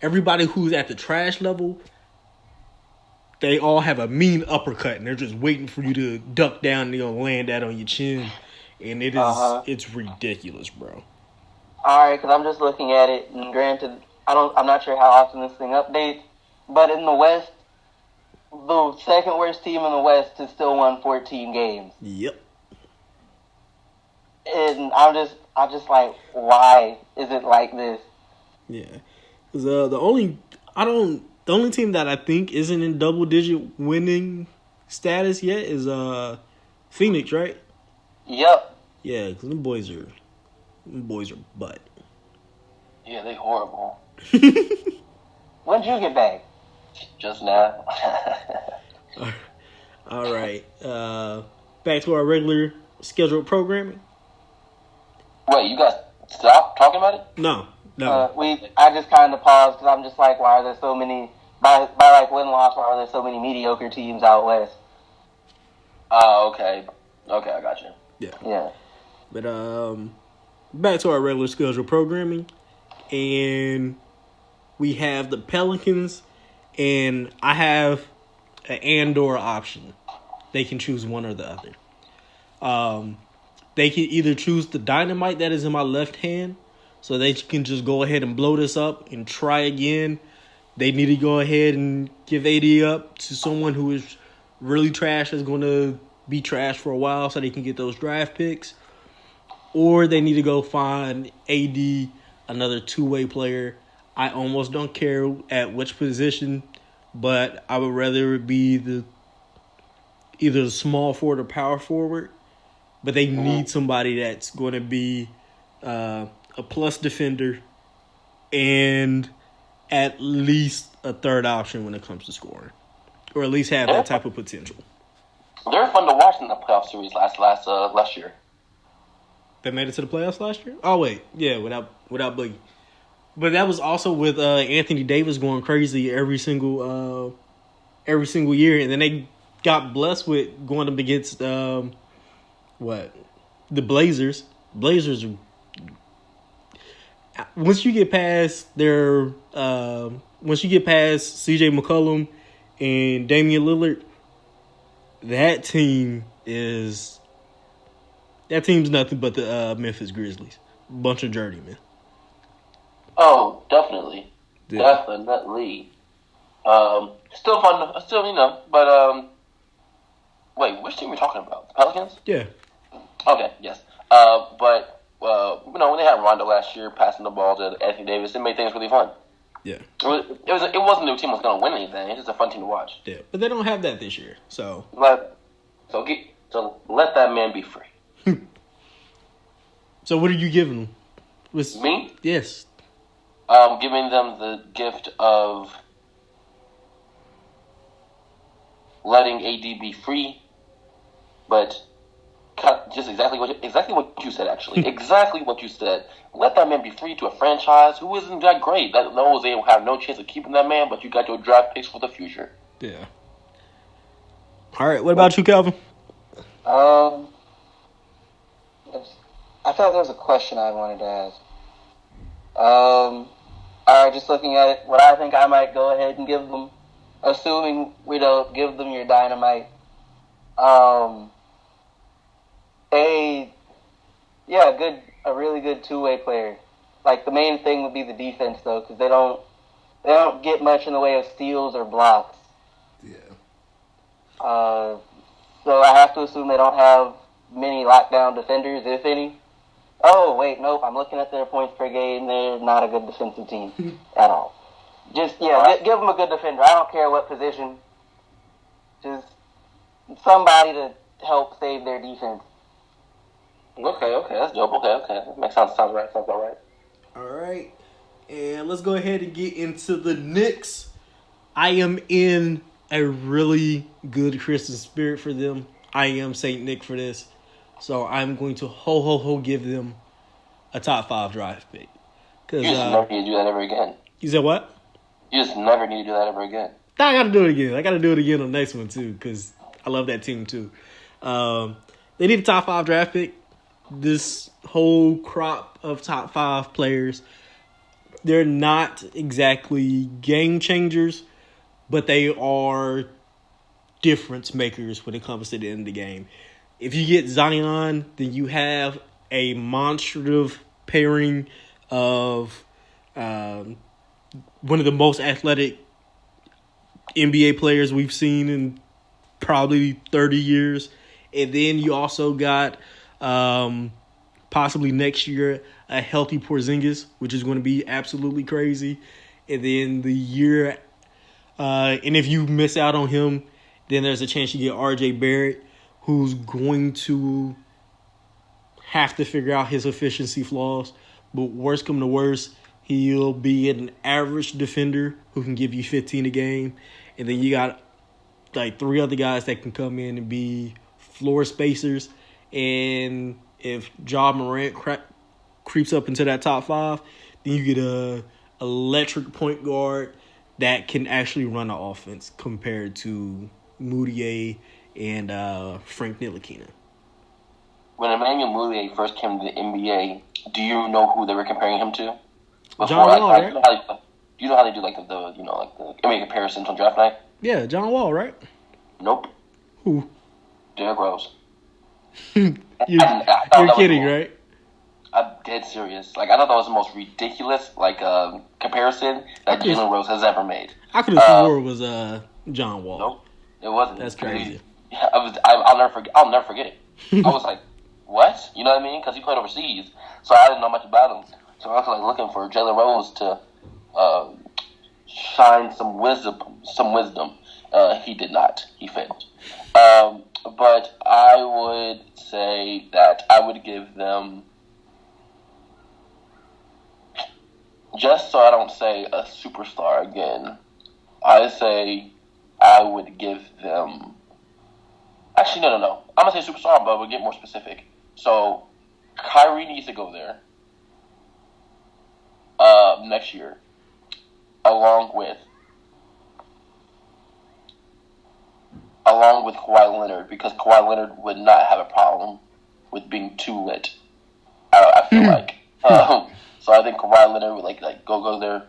everybody who's at the trash level, they all have a mean uppercut, and they're just waiting for you to duck down and land that on your chin. And it's ridiculous, bro. All right, because I'm just looking at it, and granted, I'm not sure how often this thing updates, but in the West, the second worst team in the West has still won 14 games. Yep. And I'm just like, why is it like this? Yeah, because the only team that I think isn't in double digit winning status yet is Phoenix, right? Yep. Yeah, because them boys are butt. Yeah, they horrible. When'd you get back? Just now. All right. Back to our regular scheduled programming. Wait, you guys stop talking about it? No. I just kind of paused because I'm just like, why are there so many by like win-loss? Why are there so many mediocre teams out west? Oh, okay. Okay, I got you. Yeah. But back to our regular scheduled programming, and we have the Pelicans, and I have an Andor option. they can choose one or the other. They can either choose the dynamite that is in my left hand, so they can just go ahead and blow this up and try again. They need to go ahead and give AD up to someone who is really trash, that's going to be trash for a while, so they can get those draft picks. Or they need to go find AD, another two-way player. I almost don't care at which position, but I would rather it be either the small forward or power forward. But they need somebody that's going to be a plus defender and at least a third option when it comes to scoring, or at least have that type of potential. They were fun to watch in the playoff series last year. They made it to the playoffs last year? Oh wait, yeah, without Boogie. But that was also with Anthony Davis going crazy every single year, and then they got blessed with going up against the Blazers. Blazers are, once you get past CJ McCollum and Damian Lillard, that team's nothing but the Memphis Grizzlies. Bunch of journeymen. Oh, definitely. Yeah. Definitely. Still fun, but wait, which team are we talking about? The Pelicans? Yeah. Okay, yes. But when they had Rondo last year passing the ball to Anthony Davis, it made things really fun. Yeah. It wasn't the team was going to win anything. It's just a fun team to watch. Yeah, but they don't have that this year, so. So let that man be free. So what are you giving them? Me? Yes. Giving them the gift of letting AD be free, but just exactly what you said, actually. Exactly what you said. Let that man be free to a franchise who isn't that great. That knows they will have no chance of keeping that man, but you got your draft picks for the future. Yeah. All right, what about you, Calvin? I thought there was a question I wanted to ask. All right, just looking at it, what I think I might go ahead and give them, assuming we don't give them your dynamite, a really good two-way player. Like, the main thing would be the defense, though, because they don't get much in the way of steals or blocks. Yeah. So I have to assume they don't have many lockdown defenders, if any. Oh, wait, nope, I'm looking at their points per game. They're not a good defensive team at all. Just, give them a good defender. I don't care what position. Just somebody to help save their defense. Okay, that's dope. Okay. That sounds right. Sounds about right. All right. And let's go ahead and get into the Knicks. I am in a really good Christmas spirit for them. I am Saint Nick for this. So I'm going to give them a top 5 draft pick. You just never need to do that ever again. You said what? You just never need to do that ever again. I got to do it again. I got to do it again on the next one, too, because I love that team, too. They need a top 5 draft pick. This whole crop of top 5 players, they're not exactly game changers, but they are difference makers when it comes to the end of the game. If you get Zion, then you have a monstrous pairing of one of the most athletic NBA players we've seen in probably 30 years. And then you also got possibly next year a healthy Porzingis, which is going to be absolutely crazy. And then the year, and if you miss out on him, then there's a chance you get RJ Barrett, who's going to have to figure out his efficiency flaws. But worst come to worst, he'll be an average defender who can give you 15 a game. And then you got like 3 other guys that can come in and be floor spacers. And if Ja Morant creeps up into that top 5, then you get a electric point guard that can actually run an offense compared to Mudiay and Frank Ntilikina. When Emmanuel Mudiay first came to the NBA, do you know who they were comparing him to? John Wall, right? Do you know how they do the NBA comparisons on draft night? Yeah, John Wall, right? Nope. Who? Derrick Rose. You're kidding, right? I'm dead serious. Like, I thought that was the most ridiculous comparison that Jalen Rose has ever made. I could have swore it was John Wall. Nope, it wasn't. That's crazy. I'll never forget it. I was like, what? You know what I mean? Because he played overseas, so I didn't know much about him. So I was like looking for Jalen Rose to shine some wisdom. He did not. He failed. But I would say that I would give them, just so I don't say a superstar again, I say I would give them, actually, no. I'm going to say superstar, but we'll get more specific. So, Kyrie needs to go there next year, along with Kawhi Leonard, because Kawhi Leonard would not have a problem with being too lit. I feel like. So I think Kawhi Leonard would like go there,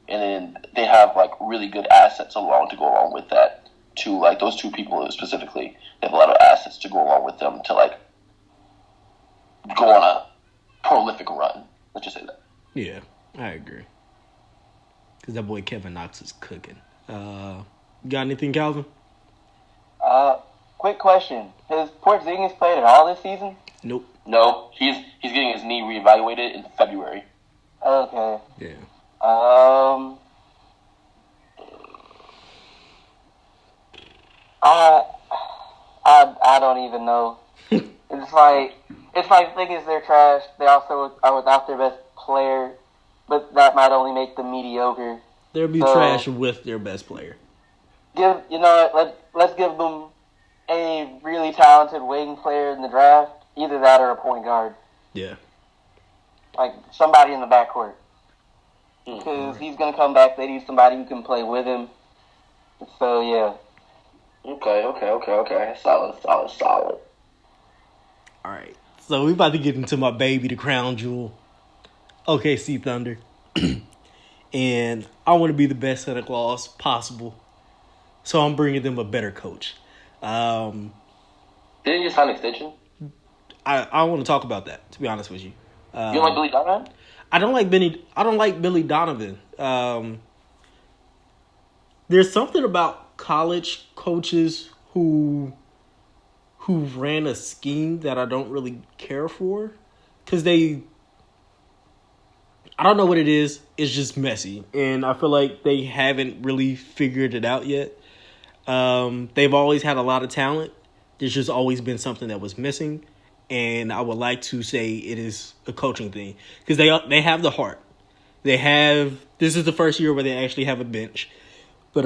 and then they have like really good assets to go along with that. To like those two people specifically, they have a lot of assets to go along with them to like go on a prolific run. Let's just say that. Yeah, I agree. Because that boy Kevin Knox is cooking. Got anything, Calvin? Quick question: has Porzingis played at all this season? Nope. No, he's getting his knee reevaluated in February. Okay. Yeah. I don't even know. It's like thinking they're trash. They also are without their best player, but that might only make them mediocre. They'll be trash with their best player. Let's give them a really talented wing player in the draft. Either that or a point guard. Yeah. Like somebody in the backcourt. Because he's going to come back. They need somebody who can play with him. So, yeah. Okay. Solid. All right. So, we're about to get into my baby, the crown jewel, OKC Thunder. And I want to be the best Santa Claus possible. So, I'm bringing them a better coach. Didn't you sign an extension? I want to talk about that, to be honest with you. You don't like Billy Donovan? I don't like Billy Donovan. There's something about college coaches who ran a scheme that I don't really care for, because I don't know what it is. It's just messy, and I feel like they haven't really figured it out yet. They've always had a lot of talent. There's just always been something that was missing. And I would like to say it is a coaching thing, because they have the heart. This is the first year where they actually have a bench, but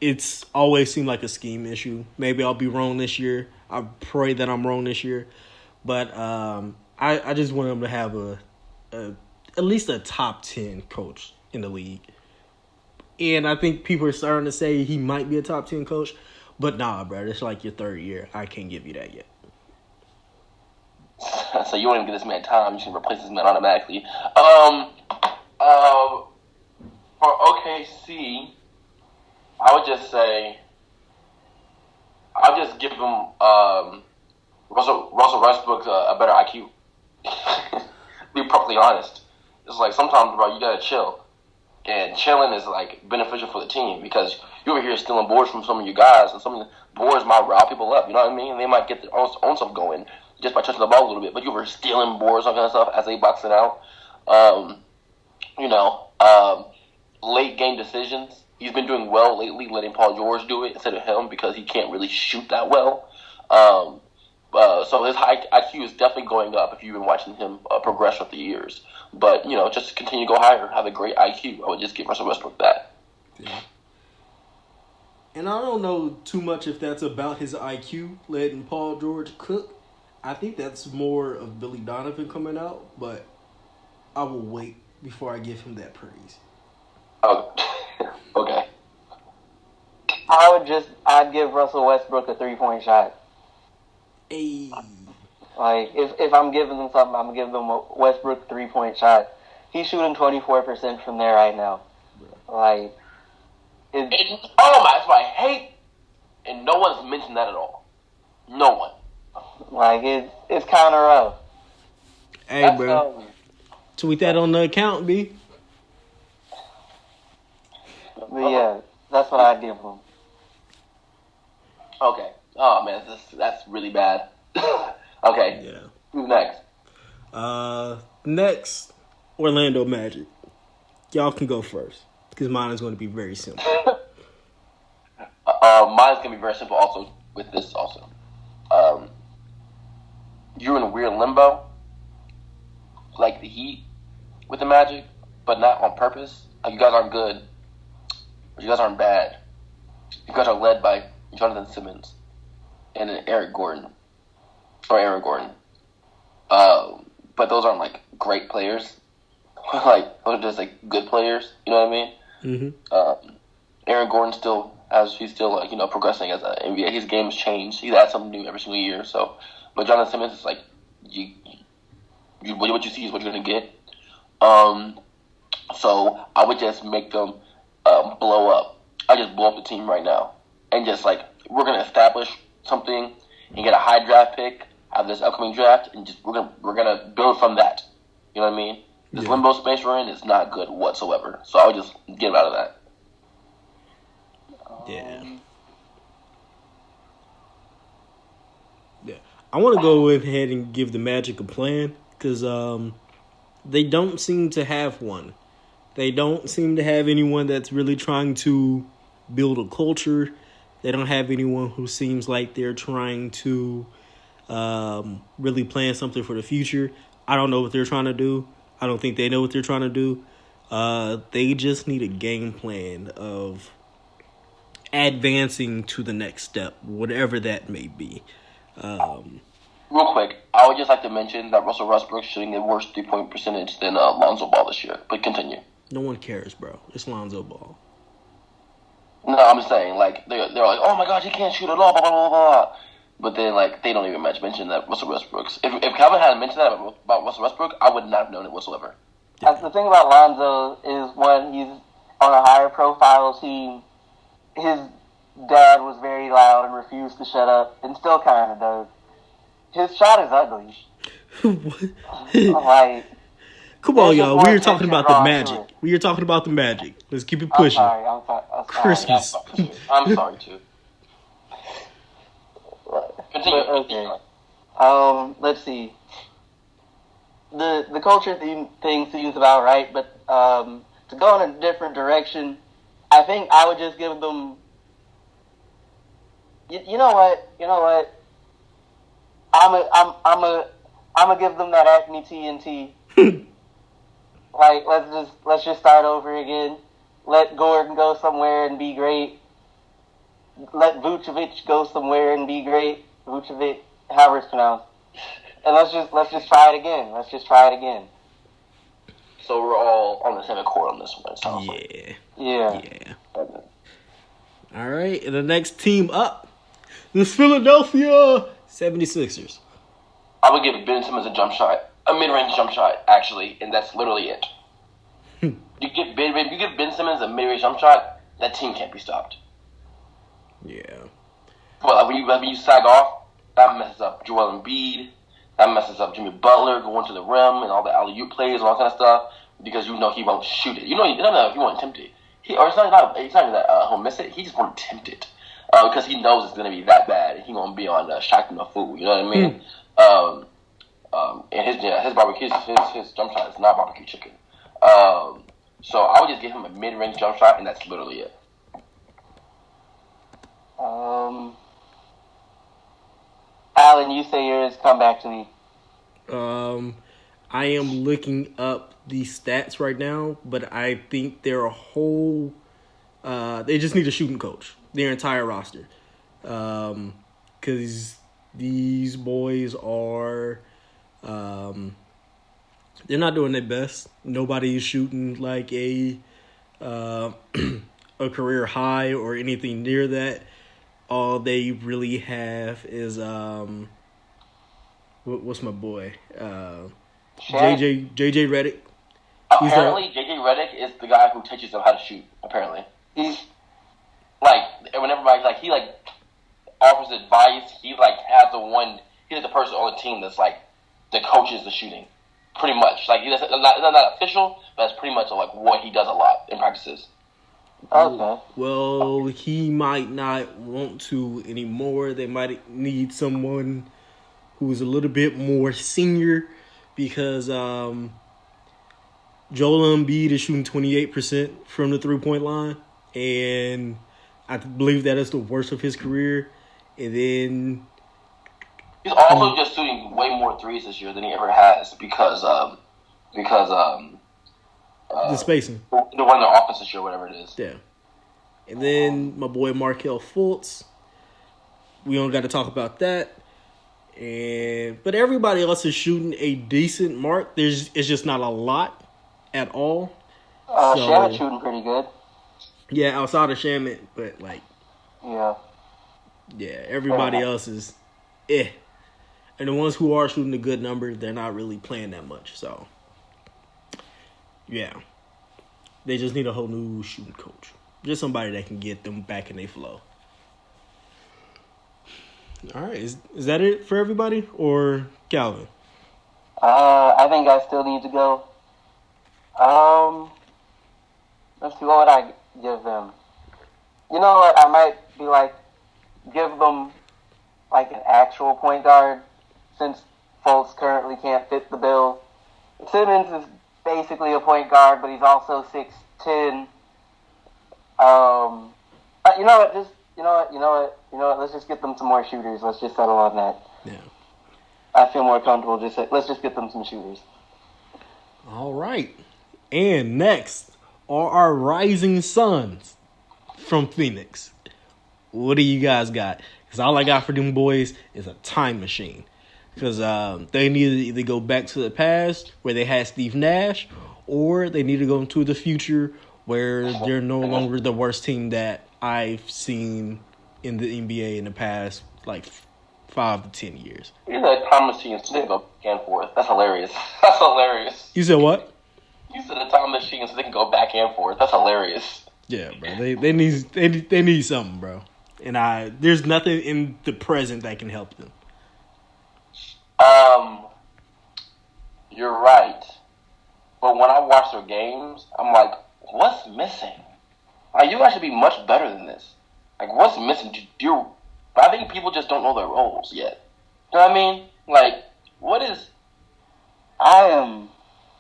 it's always seemed like a scheme issue. Maybe I'll be wrong this year. I pray that I'm wrong this year, but I just want them to have at least a top 10 coach in the league. And I think people are starting to say he might be a top 10 coach. But nah, bro, it's like your third year. I can't give you that yet. So you won't even give this man time. You should replace this man automatically. For OKC, I would just say, I'll just give him Russell Westbrook a better IQ. Be perfectly honest. It's like sometimes, bro, you gotta chill. And chilling is like beneficial for the team, because you over here stealing boards from some of you guys, and some of the boards might rile people up. You know what I mean? And they might get their own stuff going just by touching the ball a little bit. But you were stealing boards, all kind of stuff as they box it out. Late game decisions. He's been doing well lately, letting Paul George do it instead of him, because he can't really shoot that well. So his high IQ is definitely going up if you've been watching him progress with the years. But, just continue to go higher, have a great IQ. I would just give Russell Westbrook that. Yeah. And I don't know too much if that's about his IQ, letting Paul George cook. I think that's more of Billy Donovan coming out, but I will wait before I give him that praise. Oh, okay. I'd give Russell Westbrook a 3-point shot. Hey. Like, if I'm giving them something, I'm giving them a Westbrook 3-point shot. He's shooting 24% from there right now. Like, that's what I hate. and no one's mentioned that at all. No one. Like it's kind of rough. Hey, That's, bro. Tweet that on the account, B. But yeah, that's what I'd give them. Okay. Oh man, that's really bad. Okay. Yeah. Who's next? Next, Orlando Magic. Y'all can go first because mine is going to be very simple. Mine's gonna be very simple. Also, with this, also, you're in a weird limbo, like the Heat with the Magic, but not on purpose. Like, you guys aren't good, but you guys aren't bad. You guys are led by Jonathan Simmons and Aaron Gordon. But those aren't like great players. Like, those are just like good players. You know what I mean? Mm-hmm. Aaron Gordon he's still like, progressing as an NBA. His game's changed. He's had something new every single year. So, but Jonathan Simmons is like, what you see is what you're gonna get. So I would just make them blow up. I just blow up the team right now, and just like, we're gonna establish something and get a high draft pick out of this upcoming draft, and just we're gonna build from that. You know what I mean? This limbo space we're in is not good whatsoever. So I would just get out of that. Yeah. I want to go ahead and give the Magic a plan because they don't seem to have one. They don't seem to have anyone that's really trying to build a culture. They don't have anyone who seems like they're trying to really plan something for the future. I don't know what they're trying to do. I don't think they know what they're trying to do. They just need a game plan of advancing to the next step, whatever that may be. Real quick, I would just like to mention that Russell Westbrook's shooting a worse 3-point percentage than Lonzo Ball this year. But continue. No one cares, bro. It's Lonzo Ball. No, I'm just saying, like, they're like, oh my gosh, he can't shoot at all, blah, blah, blah, blah. But then, like, they don't even mention that Russell Westbrook's. If Calvin hadn't mentioned that about Russell Westbrook, I would not have known it whatsoever. That's the thing about Lonzo is when he's on a higher profile team, his dad was very loud and refused to shut up, and still kind of does. His shot is ugly. Like, come on, y'all. We were talking about the Magic. We were talking about the Magic. Let's keep it pushing. I'm sorry. Christmas. I'm sorry, too. Continue. Okay. Let's see. The culture thing seems about right, but to go in a different direction, I think I would just give them. You know what? I'm a give them that Acme TNT. Like, let's just start over again. Let Gordon go somewhere and be great. Let Vucevic go somewhere and be great. Vucevic, however it's pronounced. And let's just try it again. So we're all on the same accord on this one. It sounds like. Yeah. All right, and the next team up, the Philadelphia 76ers. I would give Ben Simmons a mid-range jump shot, actually, and that's literally it. You give Ben Simmons a mid-range jump shot, that team can't be stopped. Yeah. Well, when you sag off, that messes up Joel Embiid. That messes up Jimmy Butler going to the rim and all the alley-oop plays and all that kind of stuff, because he won't shoot it. He won't attempt it. It's not even that he'll miss it. He just won't attempt it because he knows it's going to be that bad. He's going to be on Shaq and fool. You know what I mean? And his barbecue, his jump shot is not barbecue chicken. So I would just give him a mid-range jump shot, and that's literally it. Alan, you say yours. Come back to me. I am looking up the stats right now, but I think they're a whole. They just need a shooting coach. Their entire roster, because these boys are. They're not doing their best. Nobody is shooting like a career high or anything near that. All they really have is what's my boy? JJ Redick. Apparently, JJ Redick is the guy who teaches them how to shoot. Apparently, he's like, when everybody's like, offers advice. He like has the one. He's the person on the team that's like the coaches the shooting, pretty much. Like it's not official, but that's pretty much like what he does a lot in practices. Okay. Well, he might not want to anymore. They might need someone who's a little bit more senior because Joel Embiid is shooting 28% from the 3-point line, and I believe that is the worst of his career. And then he's also just shooting way more threes this year than he ever has because the spacing. The one in the office this year, whatever it is. Yeah. And then my boy Markelle Fultz. We don't got to talk about that. But everybody else is shooting a decent mark. It's just not a lot at all. Shamet's shooting pretty good. Yeah, outside of Shamet, but like, yeah, everybody else is And the ones who are shooting a good number, they're not really playing that much. So, yeah. They just need a whole new shooting coach. Just somebody that can get them back in their flow. All right. Is that it for everybody? Or Calvin? I think I still need to go. Let's see, what would I give them? You know what? I might be like, give them like an actual point guard, since Fultz currently can't fit the bill. Simmons is basically a point guard, but he's also 6'10". You know what? Let's just get them some more shooters. Let's just settle on that. Yeah. I feel more comfortable. Let's just get them some shooters. All right. And next are our Rising Suns from Phoenix. What do you guys got? Because all I got for them boys is a time machine. Because they need to either go back to the past where they had Steve Nash, or they need to go into the future where they're no longer the worst team that I've seen in the NBA in the past, like 5 to 10 years. You said a time machine so they can go back and forth. That's hilarious. That's hilarious. You said what? You said a time machine so they can go back and forth. That's hilarious. Yeah, bro. They need something, bro. And there's nothing in the present that can help them. You're right. But when I watch their games, I'm like, what's missing? Like, you guys should be much better than this. Like, what's missing? I think people just don't know their roles yet. You know what I mean? Like, what is... I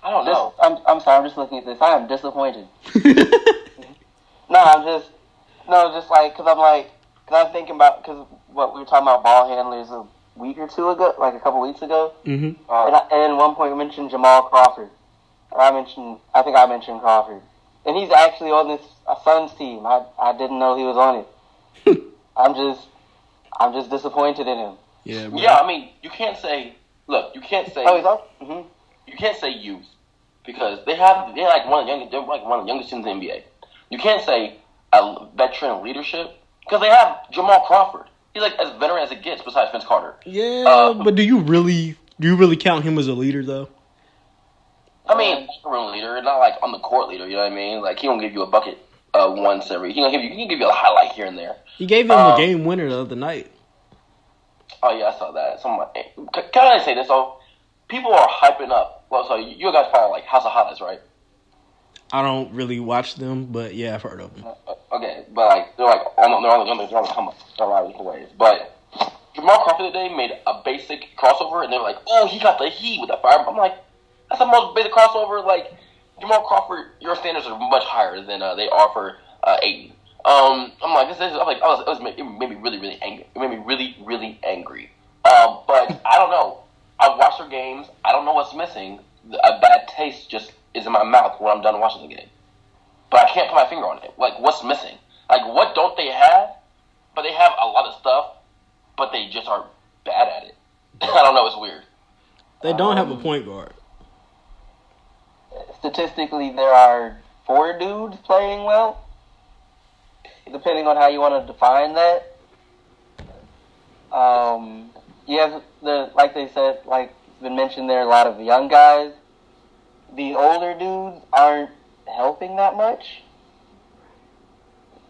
don't know. I'm sorry, I'm just looking at this. I am disappointed. Just like, because I'm thinking about, because what we were talking about ball handlers a week or two ago, like a couple weeks ago. Mm-hmm. And at one point we mentioned Jamal Crawford. I think I mentioned Crawford. And he's actually on this Suns team. I didn't know he was on it. I'm just disappointed in him. Yeah, bro. Yeah, I mean, you can't say... Look, you can't say... Oh, he's on? Mm-hmm. You can't say youth, because they're like one of the youngest teams in the NBA. You can't say a veteran leadership, because they have Jamal Crawford. He's like as veteran as it gets, besides Vince Carter. Yeah, but do you really count him as a leader though? I mean, room leader, not like on the court leader. You know what I mean? Like he won't give you a bucket once every. He can give you a highlight here and there. He gave them a game winner the other night. Oh yeah, I saw that. Can I say this though? People are hyping up. Well, so you guys follow like House of Highlights, right? I don't really watch them, but yeah, I've heard of them. Okay, but like they're on the come up a lot of different ways. But Jamal Crawford today made a basic crossover, and they were like, "Oh, he got the heat with the fire." I'm like, that's the most basic crossover. Like Jamal Crawford, your standards are much higher than they are for Ayton. I'm like, it made me really, really angry. It made me really, really angry. But I don't know. I watch their games. I don't know what's missing. A bad taste just is in my mouth when I'm done watching the game. But I can't put my finger on it. Like, what's missing? Like, what don't they have? But they have a lot of stuff, but they just are bad at it. I don't know. It's weird. They don't have a point guard. Statistically, there are 4 dudes playing well, depending on how you want to define that. Like they said, like it's been mentioned, there are a lot of young guys. The older dudes aren't helping that much.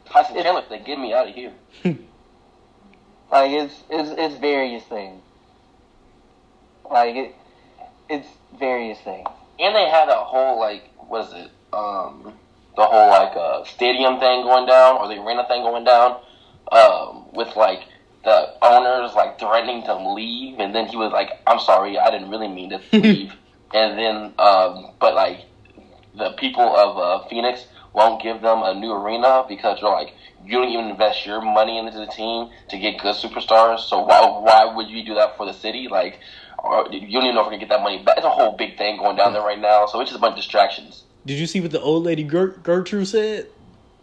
Tyson Chandler, they get me out of here. Like it's various things. Like it's various things. And they had a whole what is it? The whole stadium thing going down or the arena thing going down. With the owners threatening to leave, and then he was like, "I'm sorry, I didn't really mean to leave." And then, but the people of Phoenix won't give them a new arena because they're like, you don't even invest your money into the team to get good superstars. So why would you do that for the city? Or you don't even know if we're gonna get that money back. It's a whole big thing going down there right now. So it's just a bunch of distractions. Did you see what the old lady Gertrude said?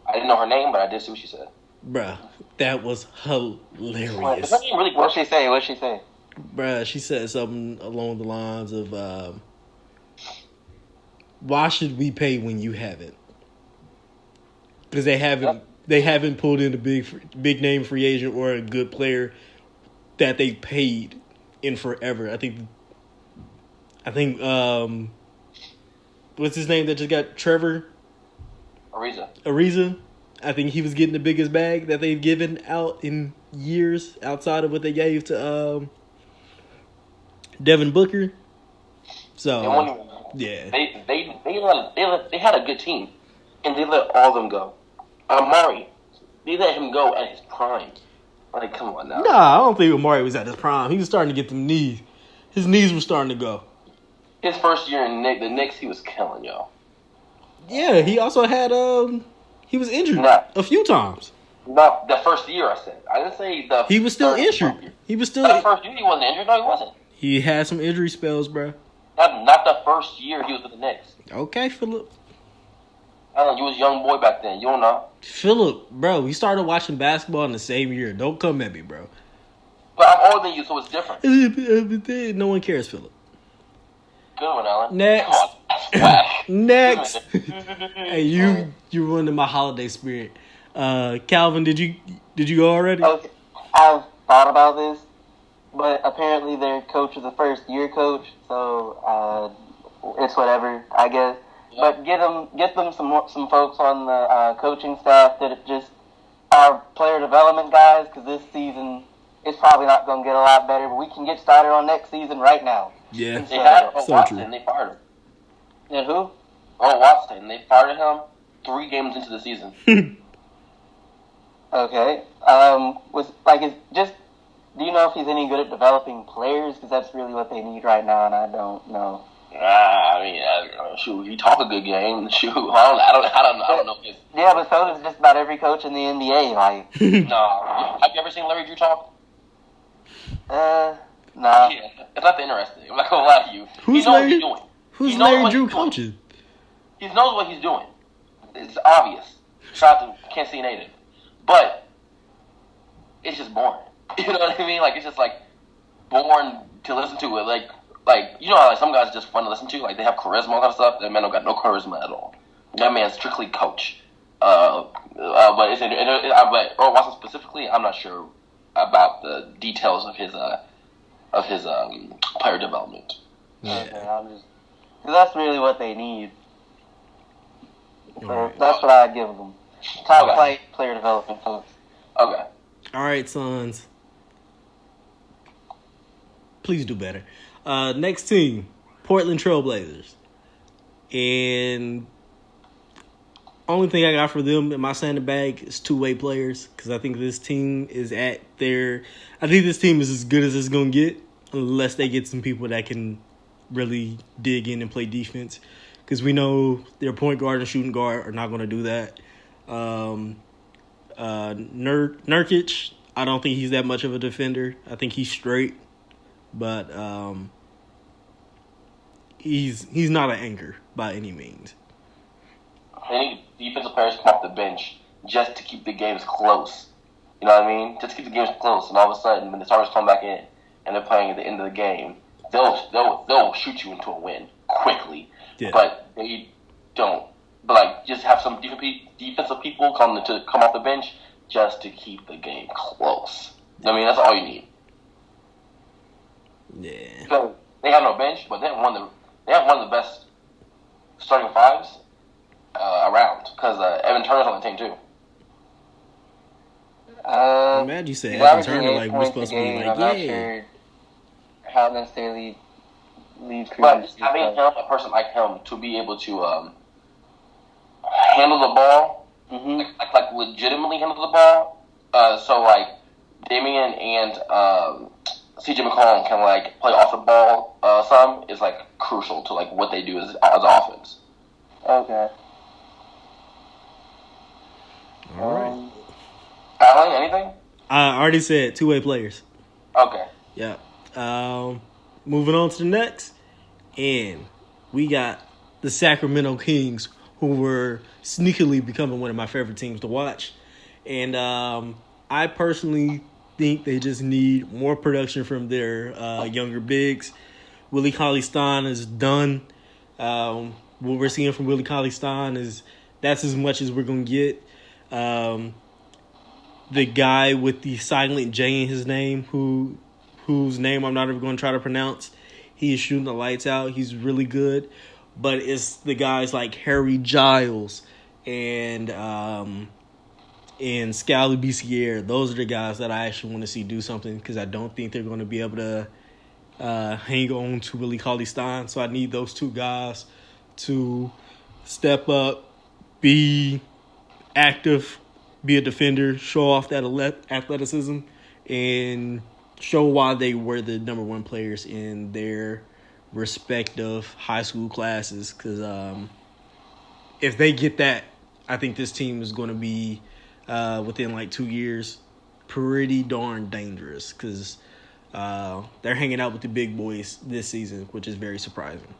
I didn't know her name, but I did see what she said. Bruh, that was hilarious. Is her name really? What'd she say? What'd she say? Bruh, she said something along the lines of, why should we pay when you haven't? Because they haven't pulled in a big name free agent or a good player that they paid in forever. I think what's his name that just got Trevor? Ariza. I think he was getting the biggest bag that they've given out in years outside of what they gave to Devin Booker. So yeah, they had a good team, and they let all of them go. Amari, they let him go at his prime. Come on now. Nah, I don't think Amari was at his prime. He was starting to get them knees. His knees were starting to go. His first year in the Knicks, he was killing y'all. Yeah, he also had he was injured a few times. Not the first year, I said. I didn't say the. He was still injured. He was still. The first year he wasn't injured. No, he wasn't. He had some injury spells, bro. Not the first year he was with the Knicks. Okay, Philip. I don't know, you was a young boy back then. You don't know. Philip, bro, we started watching basketball in the same year. Don't come at me, bro. But I'm older than you, so it's different. No one cares, Philip. Good one, Alan. Next. Next. Hey, you ruining my holiday spirit. Calvin, did you go already? Okay, I've thought about this, but apparently their coach is a first-year coach, so it's whatever, I guess. But get them some folks on the coaching staff that just are player development guys, because this season it's probably not going to get a lot better. But we can get started on next season right now. Yeah, they had Watson, true. They fired him. And who? Watson. They fired him 3 games into the season. Okay. Do you know if he's any good at developing players? Because that's really what they need right now, and I don't know. Shoot, he talk a good game. Shoot, I don't know. Yeah, but so does just about every coach in the NBA. No. Have you ever seen Larry Drew talk? No. Yeah, it's not that interesting. I'm not gonna lie to you. He knows what he's doing. Who's Larry Drew coaching? He knows what he's doing. It's obvious. Shout out to Kansas City native, but it's just boring. You know what I mean? It's just boring to listen to it. You know how some guys are just fun to listen to? They have charisma, all that stuff. That man don't got no charisma at all. That man's strictly coach. But Earl Watson specifically, I'm not sure about the details of his player development. Yeah. Okay, that's really what they need. So that's what I'd give them. Top player development folks. Okay. All right, Sons. Please do better. Next team, Portland Trailblazers. And only thing I got for them in my sandbag is 2-way players, because I think this team is I think this team is as good as it's going to get unless they get some people that can really dig in and play defense, because we know their point guard and shooting guard are not going to do that. Nurkic, I don't think he's that much of a defender. I think he's straight, but he's not an anchor by any means. They need defensive players to come off the bench just to keep the games close. You know what I mean? Just to keep the games close, and all of a sudden, when the starters come back in and they're playing at the end of the game, they'll shoot you into a win quickly. Yeah. But they don't. But just have some defensive people come off the bench just to keep the game close. I mean, that's all you need. Yeah. So they have no bench, but they have one of the best starting fives around, because Evan Turner's on the team too. I'm mad you said he's Evan averaging Turner 8 like we're points supposed a to be game. like, I'm not yeah. sure how necessarily lead But crews. having him, a person like him, to be able to handle the ball, like legitimately handle the ball. So like Damian and CJ McCollum can like play off the ball. Some is like crucial to like what they do as offense. Okay. All right. Alan, anything? I already said two-way players. Okay. Yeah. Moving on to the next. And we got the Sacramento Kings, who were sneakily becoming one of my favorite teams to watch. And I personally think they just need more production from their younger bigs. Willie Cauley-Stein is done. What we're seeing from Willie Cauley-Stein is that's as much as we're going to get. The guy with the silent J in his name, whose name I'm not even going to try to pronounce, he is shooting the lights out. He's really good. But it's the guys like Harry Giles and Scally Biciere. Those are the guys that I actually want to see do something because I don't think they're going to be able to hang on to Willie Cauley-Stein. So I need those two guys to step up, be active, be a defender, show off that athleticism, and show why they were the number one players in their respective high school classes. Because if they get that, I think this team is going to be, within like 2 years, pretty darn dangerous. Because they're hanging out with the big boys this season, which is very surprising.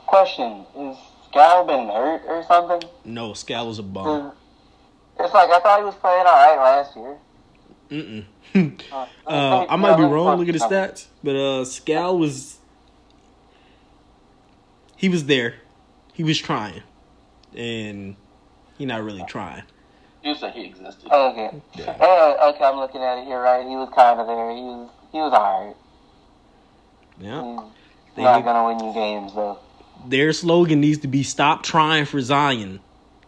Question, is Scal been hurt or something? No, Scal was a bum. It's like I thought he was playing all right last year. I might be wrong. Look at his stats, but Scal was there. He was trying, and he's not really trying. You said he existed. Okay. Yeah. Okay, I'm looking at it here. Right, he was kind of there. He was all right. Yeah. He's not gonna win you games though. Their slogan needs to be "Stop trying for Zion."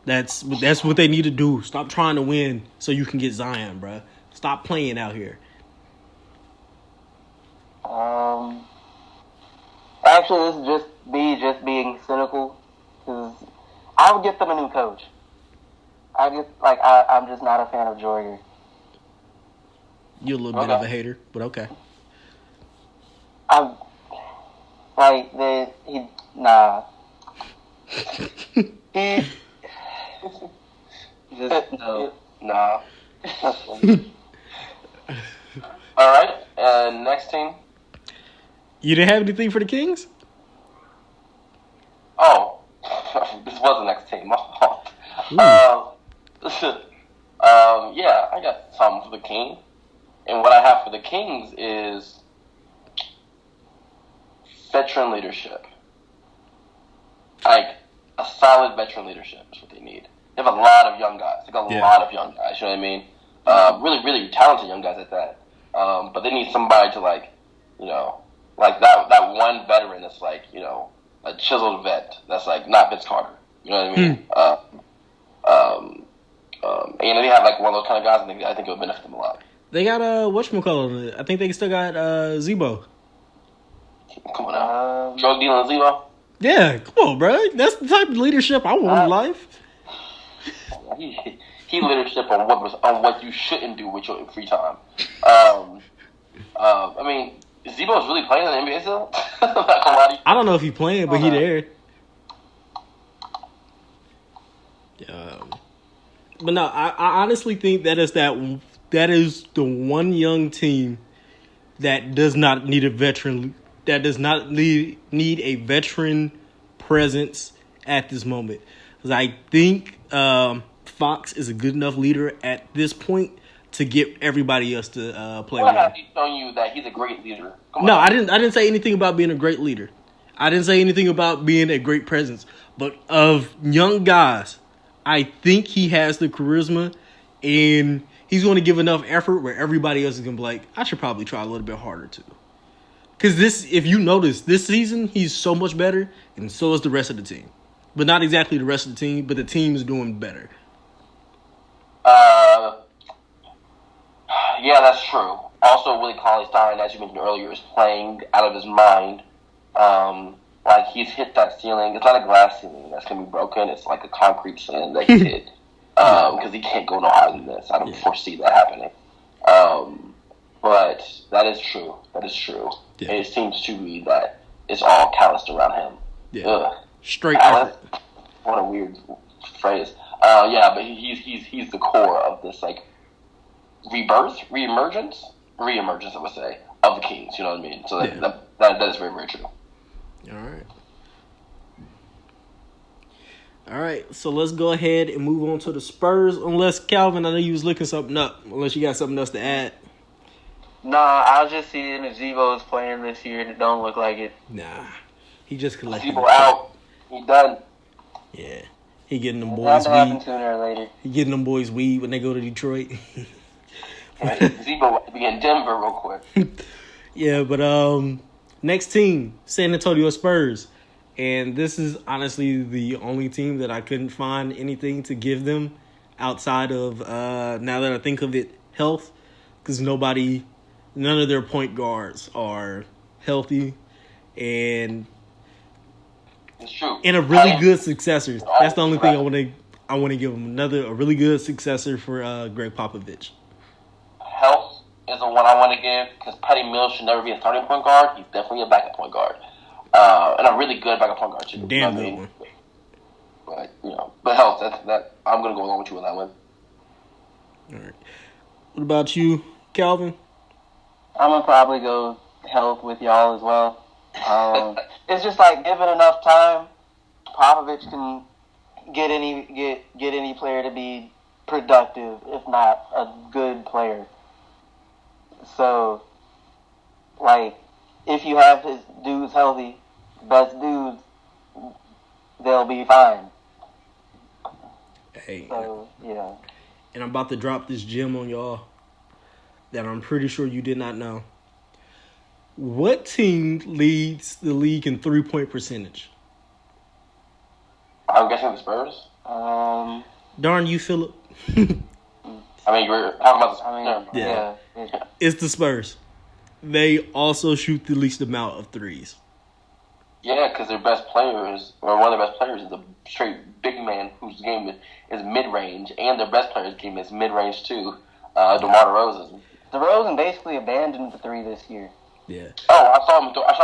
That's what they need to do. Stop trying to win so you can get Zion, bruh. Stop playing out here. Actually, this is just being cynical. Cause I would get them a new coach. I'm just not a fan of Jorger. You're a little bit of a hater, but okay. I'm like nah. He just no. Nah. All right. Next team. You didn't have anything for the Kings? Oh, this was the next team. Yeah, I got something for the Kings. And what I have for the Kings is veteran leadership. Like, a solid veteran leadership is what they need. They have a lot of young guys. Like, a lot of young guys, you know what I mean? Really, really talented young guys at that. But they need somebody to, like, you know, like that one veteran that's, like, you know, a chiseled vet that's, like, not Vince Carter. You know what I mean? And they have, like, one of those kind of guys. I think it would benefit them a lot. They got whatchamacallit. I think they still got Zebo. Come on now. Drug dealing Zebo? Yeah, come on, bro. That's the type of leadership I want in life. He leadership on what you shouldn't do with your free time. I mean, Zebo's really playing in the NBA still? I don't know if he's playing, but he there. But no, I honestly think that is the one young team that does not need a veteran. That does not need a veteran presence at this moment. Because I think Fox is a good enough leader at this point to get everybody else to play with him. He's showing you that he's a great leader. No, I didn't say anything about being a great leader. I didn't say anything about being a great presence. But of young guys, I think he has the charisma, and he's going to give enough effort where everybody else is going to be like, I should probably try a little bit harder too. Because if you notice, this season, he's so much better, and so is the rest of the team. But not exactly the rest of the team, but the team is doing better. Yeah, that's true. Also, Willie Cauley-Stein, as you mentioned earlier, is playing out of his mind. Like, he's hit that ceiling. It's not a glass ceiling that's going to be broken. It's like a concrete ceiling that he hit. Because he can't go no higher than this. I don't foresee that happening. But that is true. That is true. Yeah. It seems to be that it's all calloused around him. Yeah. Ugh. Straight effort. What a weird phrase. Yeah, but he's the core of this, like, reemergence, I would say, of the Kings. You know what I mean? So that is very, very true. All right, so let's go ahead and move on to the Spurs. Unless, Calvin, I know you was looking something up. Unless you got something else to add. Nah, I was just seeing if Zebo's playing this year, and it don't look like it. Nah, he just collected. Zebo out. He done. Yeah, he getting them boys weed. Sooner or later. He getting them boys weed when they go to Detroit. Zebo will be in Denver real quick. Yeah, but next team, San Antonio Spurs. And this is honestly the only team that I couldn't find anything to give them outside of, now that I think of it, health. Because none of their point guards are healthy. And it's true. And a really good successor. That's the only thing I want to give them. A really good successor for Greg Popovich. Health is the one I want to give because Patty Mills should never be a starting point guard. He's definitely a backup point guard. And a really good backup point guard too. Damn good one. But health. That I'm gonna go along with you on that one. All right. What about you, Calvin? I'm gonna probably go health with y'all as well. It's just like given enough time, Popovich can get any player to be productive, if not a good player. So, like, if you have his dudes healthy, best dudes, they'll be fine. Hey. So, yeah. And I'm about to drop this gem on y'all that I'm pretty sure you did not know. What team leads the league in 3-point percentage? I'm guessing the Spurs. Darn you, Phillip. I mean, you're talking about the Spurs. Yeah. It's the Spurs. They also shoot the least amount of threes. Yeah, because their best players, or one of their best players, is a straight big man whose game is mid-range, and their best player's game is mid-range too. DeMar DeRozan. DeRozan basically abandoned the three this year. Yeah. Oh, I saw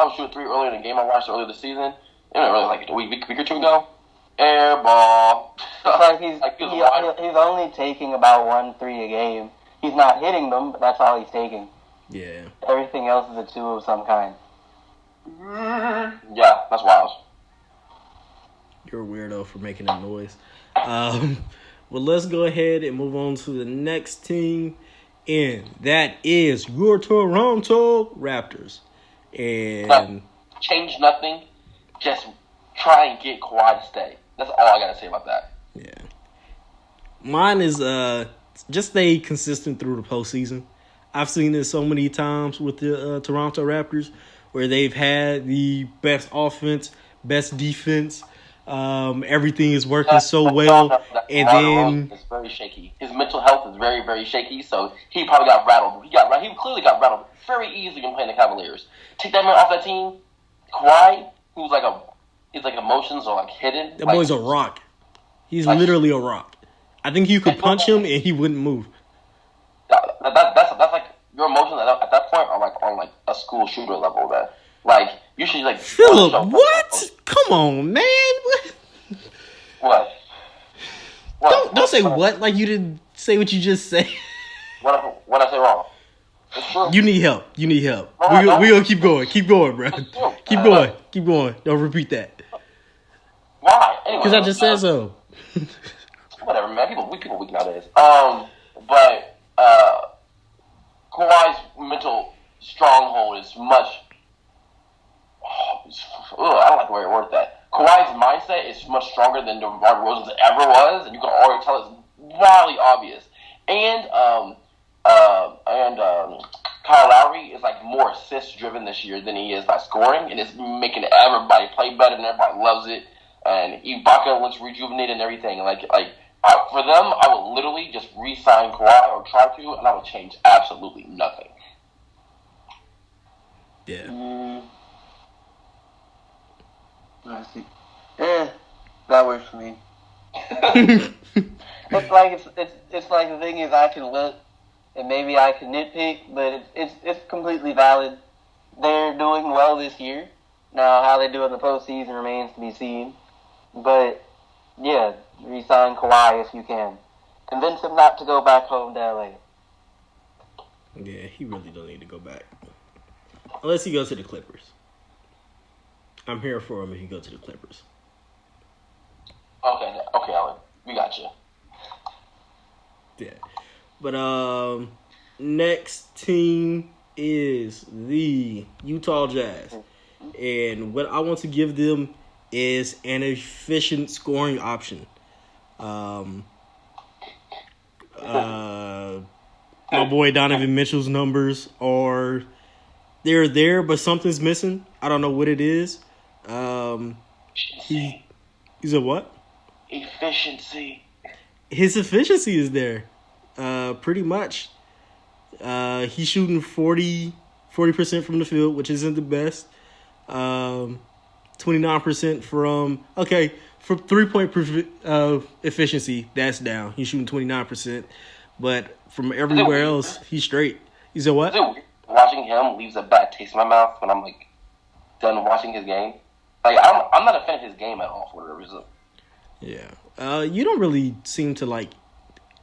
him shoot a three earlier in the game. I watched earlier this season. Really like a week or two ago. Air ball. It's like he's only taking about 1 3 a game. He's not hitting them, but that's all he's taking. Yeah. Everything else is a 2 of some kind. Yeah, that's wild. You're a weirdo for making that noise. Well, let's go ahead and move on to the next team, and that is your Toronto Raptors. And change nothing, just try and get Kawhi to stay. That's all I gotta say about that. Yeah. Mine is just stay consistent through the postseason. I've seen this so many times with the Toronto Raptors where they've had the best offense, best defense. Everything is working so well. And then it's very shaky. His mental health is very, very shaky, so he probably got rattled. He clearly got rattled very easily when playing the Cavaliers. Take that man off that team. Kawhi, who's his emotions are hidden. That boy's a rock. He's literally a rock. I think you could punch him and he wouldn't move. That's like your emotions at that point are on a school shooter level. That you should Phillip, what? Come on, man. What? Don't say what like you didn't say what you just said. What I say wrong? It's true. You need help. We're gonna keep going. Keep going, bro. Keep going. Don't repeat that. Why? Anyway, because I just said so. Whatever, man. People weak nowadays. But Kawhi's mental stronghold is much. I don't like the way I word that. Kawhi's mindset is much stronger than DeMar DeRozan's ever was, and you can already tell it's wildly obvious. And Kyle Lowry is more assist driven this year than he is by scoring, and it's making everybody play better, and everybody loves it. And Ibaka looks rejuvenated and everything. For them, I will literally just re-sign Kawhi or try to, and I will change absolutely nothing. Yeah. I see. That works for me. It's like the thing is I can look and maybe I can nitpick, but it's completely valid. They're doing well this year. Now how they do in the postseason remains to be seen. But yeah, re-sign Kawhi if you can. Convince him not to go back home to LA. Yeah, he really don't need to go back. Unless he goes to the Clippers. I'm here for him if he goes to the Clippers. Okay, Alan. We got you. Yeah. But next team is the Utah Jazz. And what I want to give them is an efficient scoring option. My boy Donovan Mitchell's numbers are they're there, but something's missing. I don't know what it is. He's a what? Efficiency. His efficiency is there. Pretty much. He's shooting 40% from the field, which isn't the best. 29% from for 3-point efficiency, that's down. He's shooting 29%, but from everywhere else, he's straight. He said what? Watching him leaves a bad taste in my mouth when I'm like done watching his game. Like I'm not a fan of his game at all for whatever reason. Yeah, you don't really seem to like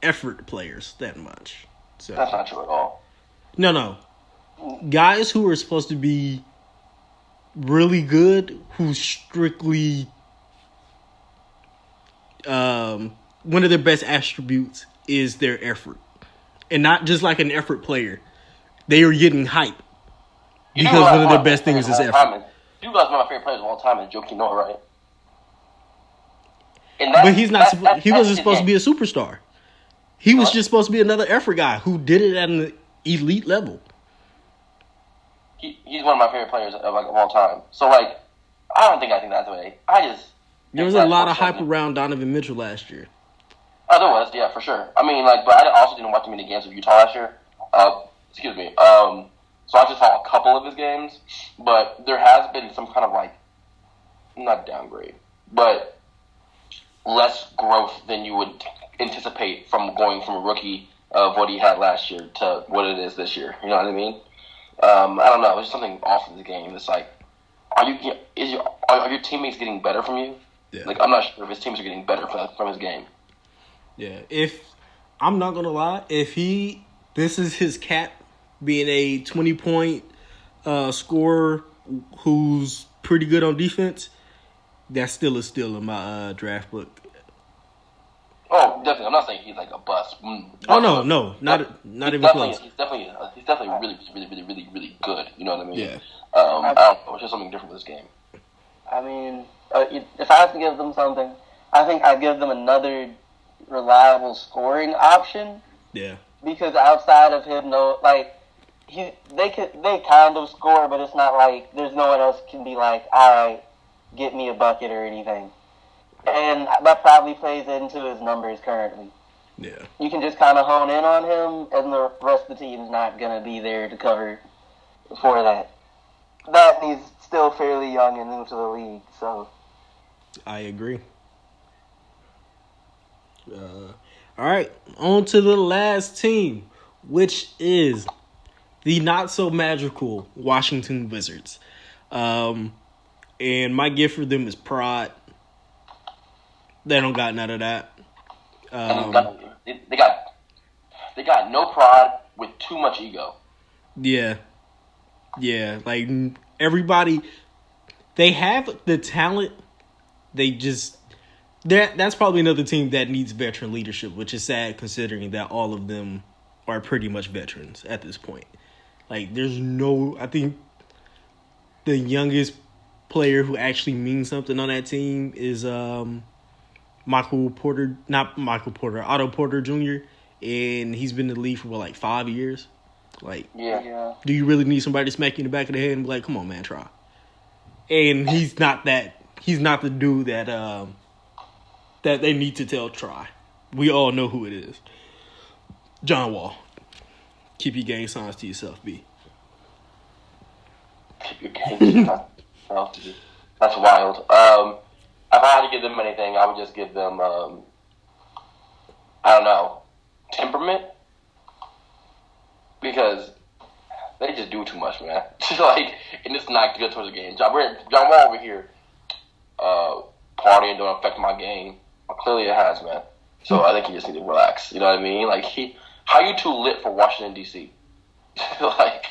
effort players that much. So that's not true at all. No. Guys who are supposed to be really good, who strictly one of their best attributes is their effort. And not just like an effort player. They are getting hype. Because one of their best things is effort. You guys know my favorite players of all time is Joakim Noah, right? But he's not. He wasn't supposed to be a superstar. He was just supposed to be another effort guy who did it at an elite level. He's one of my favorite players of all time. So I think that's the way. There was a lot of hype around Donovan Mitchell last year. Oh, there was, yeah, for sure. I mean, but I also didn't watch too many games of Utah last year. Excuse me. So I just saw a couple of his games, but there has been some kind of not downgrade, but less growth than you would anticipate from going from a rookie of what he had last year to what it is this year. You know what I mean? I don't know. There's something off in the game. It's like, are your teammates getting better from you? Yeah. I'm not sure if his teams are getting better from his game. Yeah. If I'm not gonna lie, this is his cap, being a 20-point scorer who's pretty good on defense, that's still a steal in my draft book. Oh, definitely. I'm not saying he's like a bust. Oh no, not even close. He's definitely really, really, really, really, really good. You know what I mean? Yeah. I don't know. It's just something different with this game. I mean, if I have to give them something, I think I'd give them another reliable scoring option. Yeah. Because outside of him, they kind of score, but it's not like there's no one else can be like, all right, get me a bucket or anything. And that probably plays into his numbers currently. Yeah. You can just kind of hone in on him, and the rest of the team's not going to be there to cover for that. That he's still fairly young and new to the league, so. I agree. All right, on to the last team, which is the not-so-magical Washington Wizards. And my gift for them is pride. They don't got none of that. They got no pride with too much ego. Yeah. Like everybody, they have the talent. They just that's probably another team that needs veteran leadership, which is sad considering that all of them are pretty much veterans at this point. Like I think the youngest player who actually means something on that team is Otto Porter Jr., and he's been in the league for 5 years. Yeah. Do you really need somebody to smack you in the back of the head and be like, come on, man, try? And he's not the dude that they need to tell try. We all know who it is. John Wall. Keep your gang signs to yourself, B. Keep your gang signs to yourself. That's wild. If I had to give them anything, I would just give them, I don't know, temperament. Because they just do too much, man. Like, and it's not good towards the game. John Wall over here, partying don't affect my game. Well, clearly it has, man. So I think he just need to relax. You know what I mean? Like, how you too lit for Washington, D.C.? Like,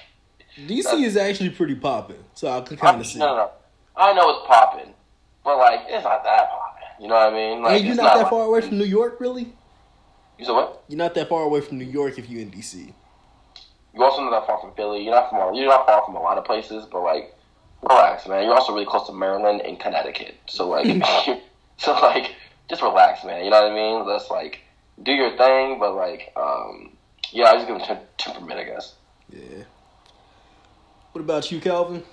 D.C. is actually pretty popping, so I can kind of see. No. I know it's popping, but, like, it's not that popping. You know what I mean? Like, you're not that far away from New York, really? You said what? You're not that far away from New York if you're in D.C. You're also not that far from Philly. You're not far from a lot of places, but, like, relax, man. You're also really close to Maryland and Connecticut. So, like, just relax, man. You know what I mean? Let's, like, do your thing, but, like, yeah, I just give them temperament, I guess. Yeah. What about you, Calvin?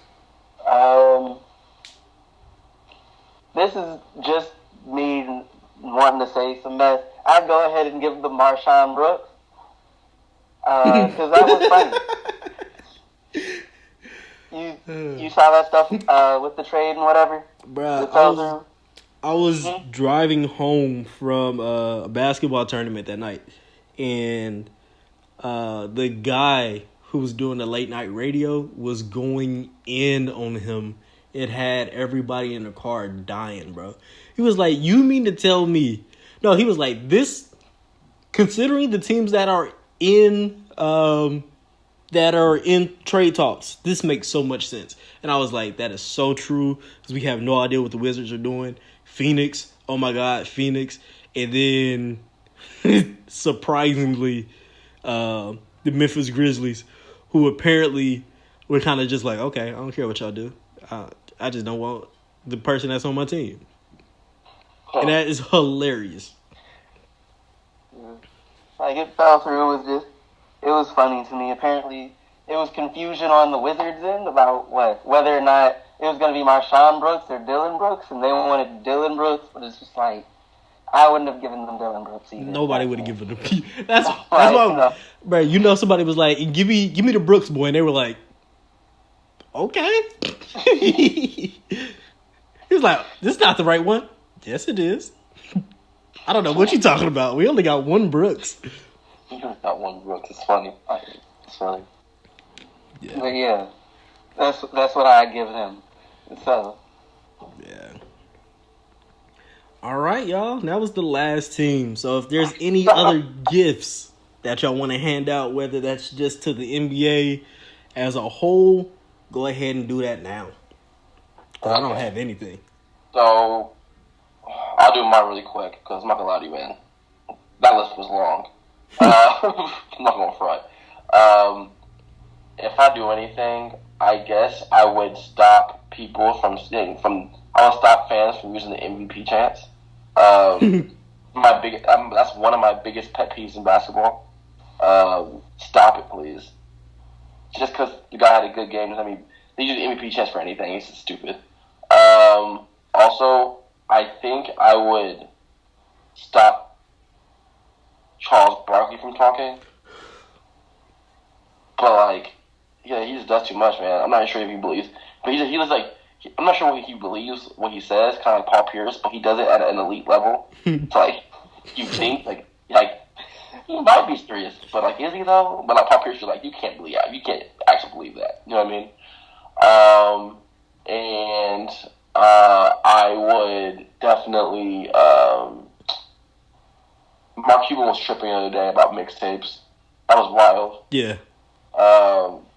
This is just me wanting to say some mess. I'd go ahead and give them Marshawn Brooks. Because that was funny. You saw that stuff with the trade and whatever? Bruh, I was driving home from a basketball tournament that night, and the guy who was doing the late night radio was going in on him. It had everybody in the car dying, bro. He was like, you mean to tell me? No, he was like, this, considering the teams that are in trade talks, this makes so much sense. And I was like, that is so true, because we have no idea what the Wizards are doing. Phoenix, oh my God, Phoenix. And then, surprisingly, the Memphis Grizzlies, who apparently were kind of just like, okay, I don't care what y'all do. I just don't want the person that's on my team. And that is hilarious. Like, it fell through. It was funny to me. Apparently, it was confusion on the Wizards' end about whether or not it was going to be Marshawn Brooks or Dillon Brooks, and they wanted Dillon Brooks, but it's just like, I wouldn't have given them Dillon Brooks either. Nobody would have given them. That's why, bro. You know, somebody was like, "Give me the Brooks boy," and they were like, "Okay." He was like, "This is not the right one." Yes, it is. I don't know what you're talking about. We only got one Brooks. You only got one Brooks. It's funny. It's funny. Yeah. But yeah, that's what I give him. So. Yeah. All right, y'all. That was the last team. So if there's any other gifts that y'all want to hand out, whether that's just to the NBA as a whole, go ahead and do that now. I don't have anything. So I'll do mine really quick, because I'm not going to lie to you, man. That list was long. I'm not going to front. If I do anything, I guess I would stop people I would stop fans from using the MVP chants. That's one of my biggest pet peeves in basketball. Stop it, please. Just because the guy had a good game doesn't mean they use the MVP chants for anything. It's just stupid. Also, I think I would stop Charles Barkley from talking. But, like, yeah, he just does too much, man. I'm not sure if he believes. But he was like, I'm not sure what he believes, what he says, kind of like Paul Pierce, but he does it at an elite level. It's like, you think, like, he might be serious, but, like, is he, though? But, like, Paul Pierce, you're like, you can't actually believe that. You know what I mean? And I would definitely, Mark Cuban was tripping the other day about mixtapes. That was wild. Yeah.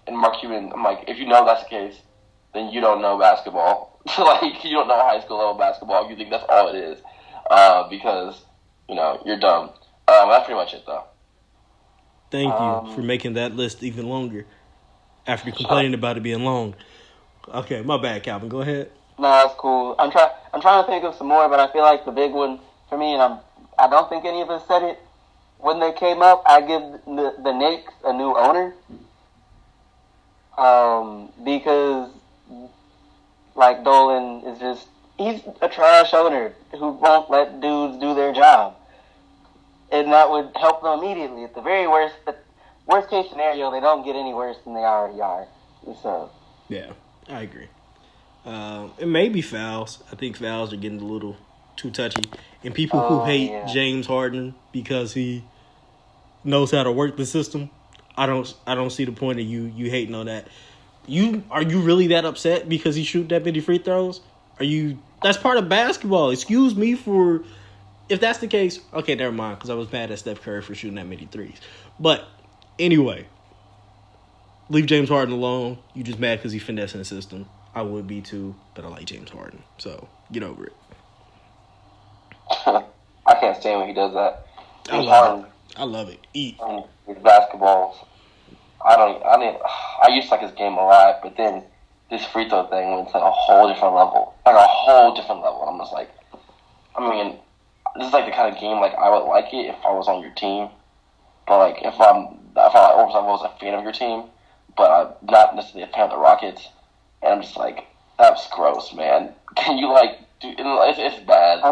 And Mark Cuban, I'm like, if you know that's the case, then you don't know basketball. Like, you don't know high school level basketball. You think that's all it is. Because, you're dumb. That's pretty much it, though. Thank you for making that list even longer after complaining about it being long. Okay, my bad, Calvin. Go ahead. No, that's cool. I'm trying to think of some more, but I feel like the big one for me, and I don't think any of us said it, when they came up, I give the Knicks a new owner. Because, like, Dolan is he's a trash owner who won't let dudes do their job. and that would help them immediately. At the very worst, worst case scenario, they don't get any worse than they already are. So yeah, I agree. It may be fouls. I think fouls are getting a little too touchy, and people who hate James Harden because he knows how to work the system, I don't see the point of you hating on that. Are you really that upset because he shoot that many free throws? That's part of basketball. Excuse me for if that's the case. Okay, never mind, because I was mad at Steph Curry for shooting that many threes. But anyway, leave James Harden alone. You just mad because he finessing the system. I would be too, but I like James Harden, so get over it. I can't stand when he does that. I love it. Eat. His basketballs. I used to like his game a lot, but then this free throw thing went to a whole different level. Like a whole different level. I'm just like, this is like the kind of game like I would like it if I was on your team. But like if I was a fan of your team, but I'm not necessarily a fan of the Rockets, and I'm just like, that's gross, man. Can you like do? It's bad.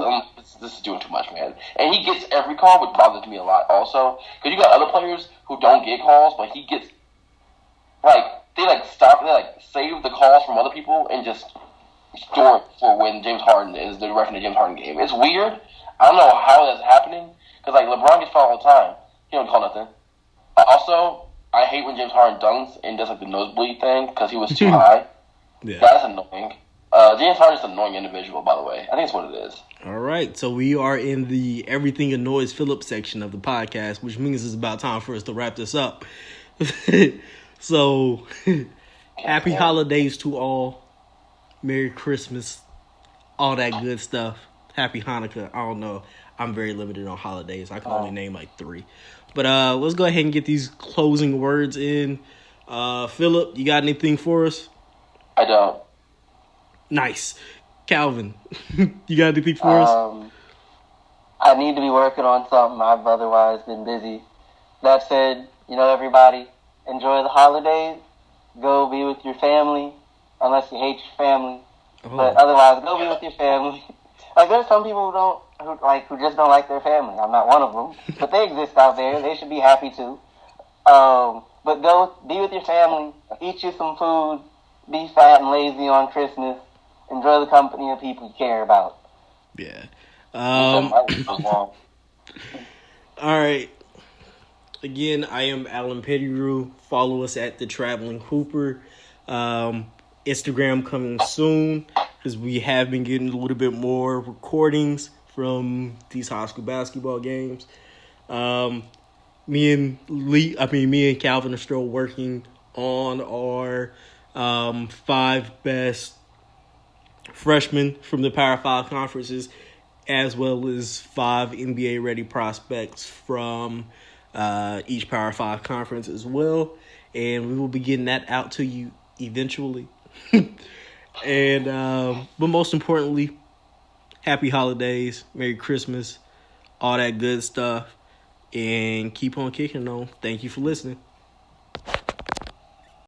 This is doing too much, man. And he gets every call, which bothers me a lot. Also, because you got other players who don't get calls, but he gets they save the calls from other people and just store it for when James Harden is the ref in the James Harden game. It's weird. I don't know how that's happening because like LeBron gets fouled all the time. He don't call nothing. Also, I hate when James Harden dunks and does like the nosebleed thing because he was too high. Yeah. That's annoying. James Harden is an annoying individual, by the way. I think that's what it is. All right, so we are in the Everything Annoys Philip section of the podcast, which means it's about time for us to wrap this up. So, happy holidays to all. Merry Christmas. All that good stuff. Happy Hanukkah. I don't know. I'm very limited on holidays. I can only name like 3. But let's go ahead and get these closing words in. Philip, you got anything for us? I don't. Nice. Calvin, you got anything for us? I need to be working on something. I've otherwise been busy. That said, everybody, enjoy the holidays. Go be with your family, unless you hate your family. Oh. But otherwise, go be with your family. Like, there's some people who just don't like their family. I'm not one of them, but they exist out there. They should be happy too. But go be with your family. Eat you some food. Be fat and lazy on Christmas. Enjoy the company of people you care about. Yeah. All right. Again, I am Alan Pettigrew. Follow us at The Traveling Hooper. Instagram coming soon because we have been getting a little bit more recordings from these high school basketball games. Me and Calvin are still working on our 5 best freshmen from the Power 5 conferences, as well as 5 NBA-ready prospects from each Power 5 conference as well. And we will be getting that out to you eventually. And but most importantly, happy holidays, Merry Christmas, all that good stuff, and keep on kicking on. Thank you for listening.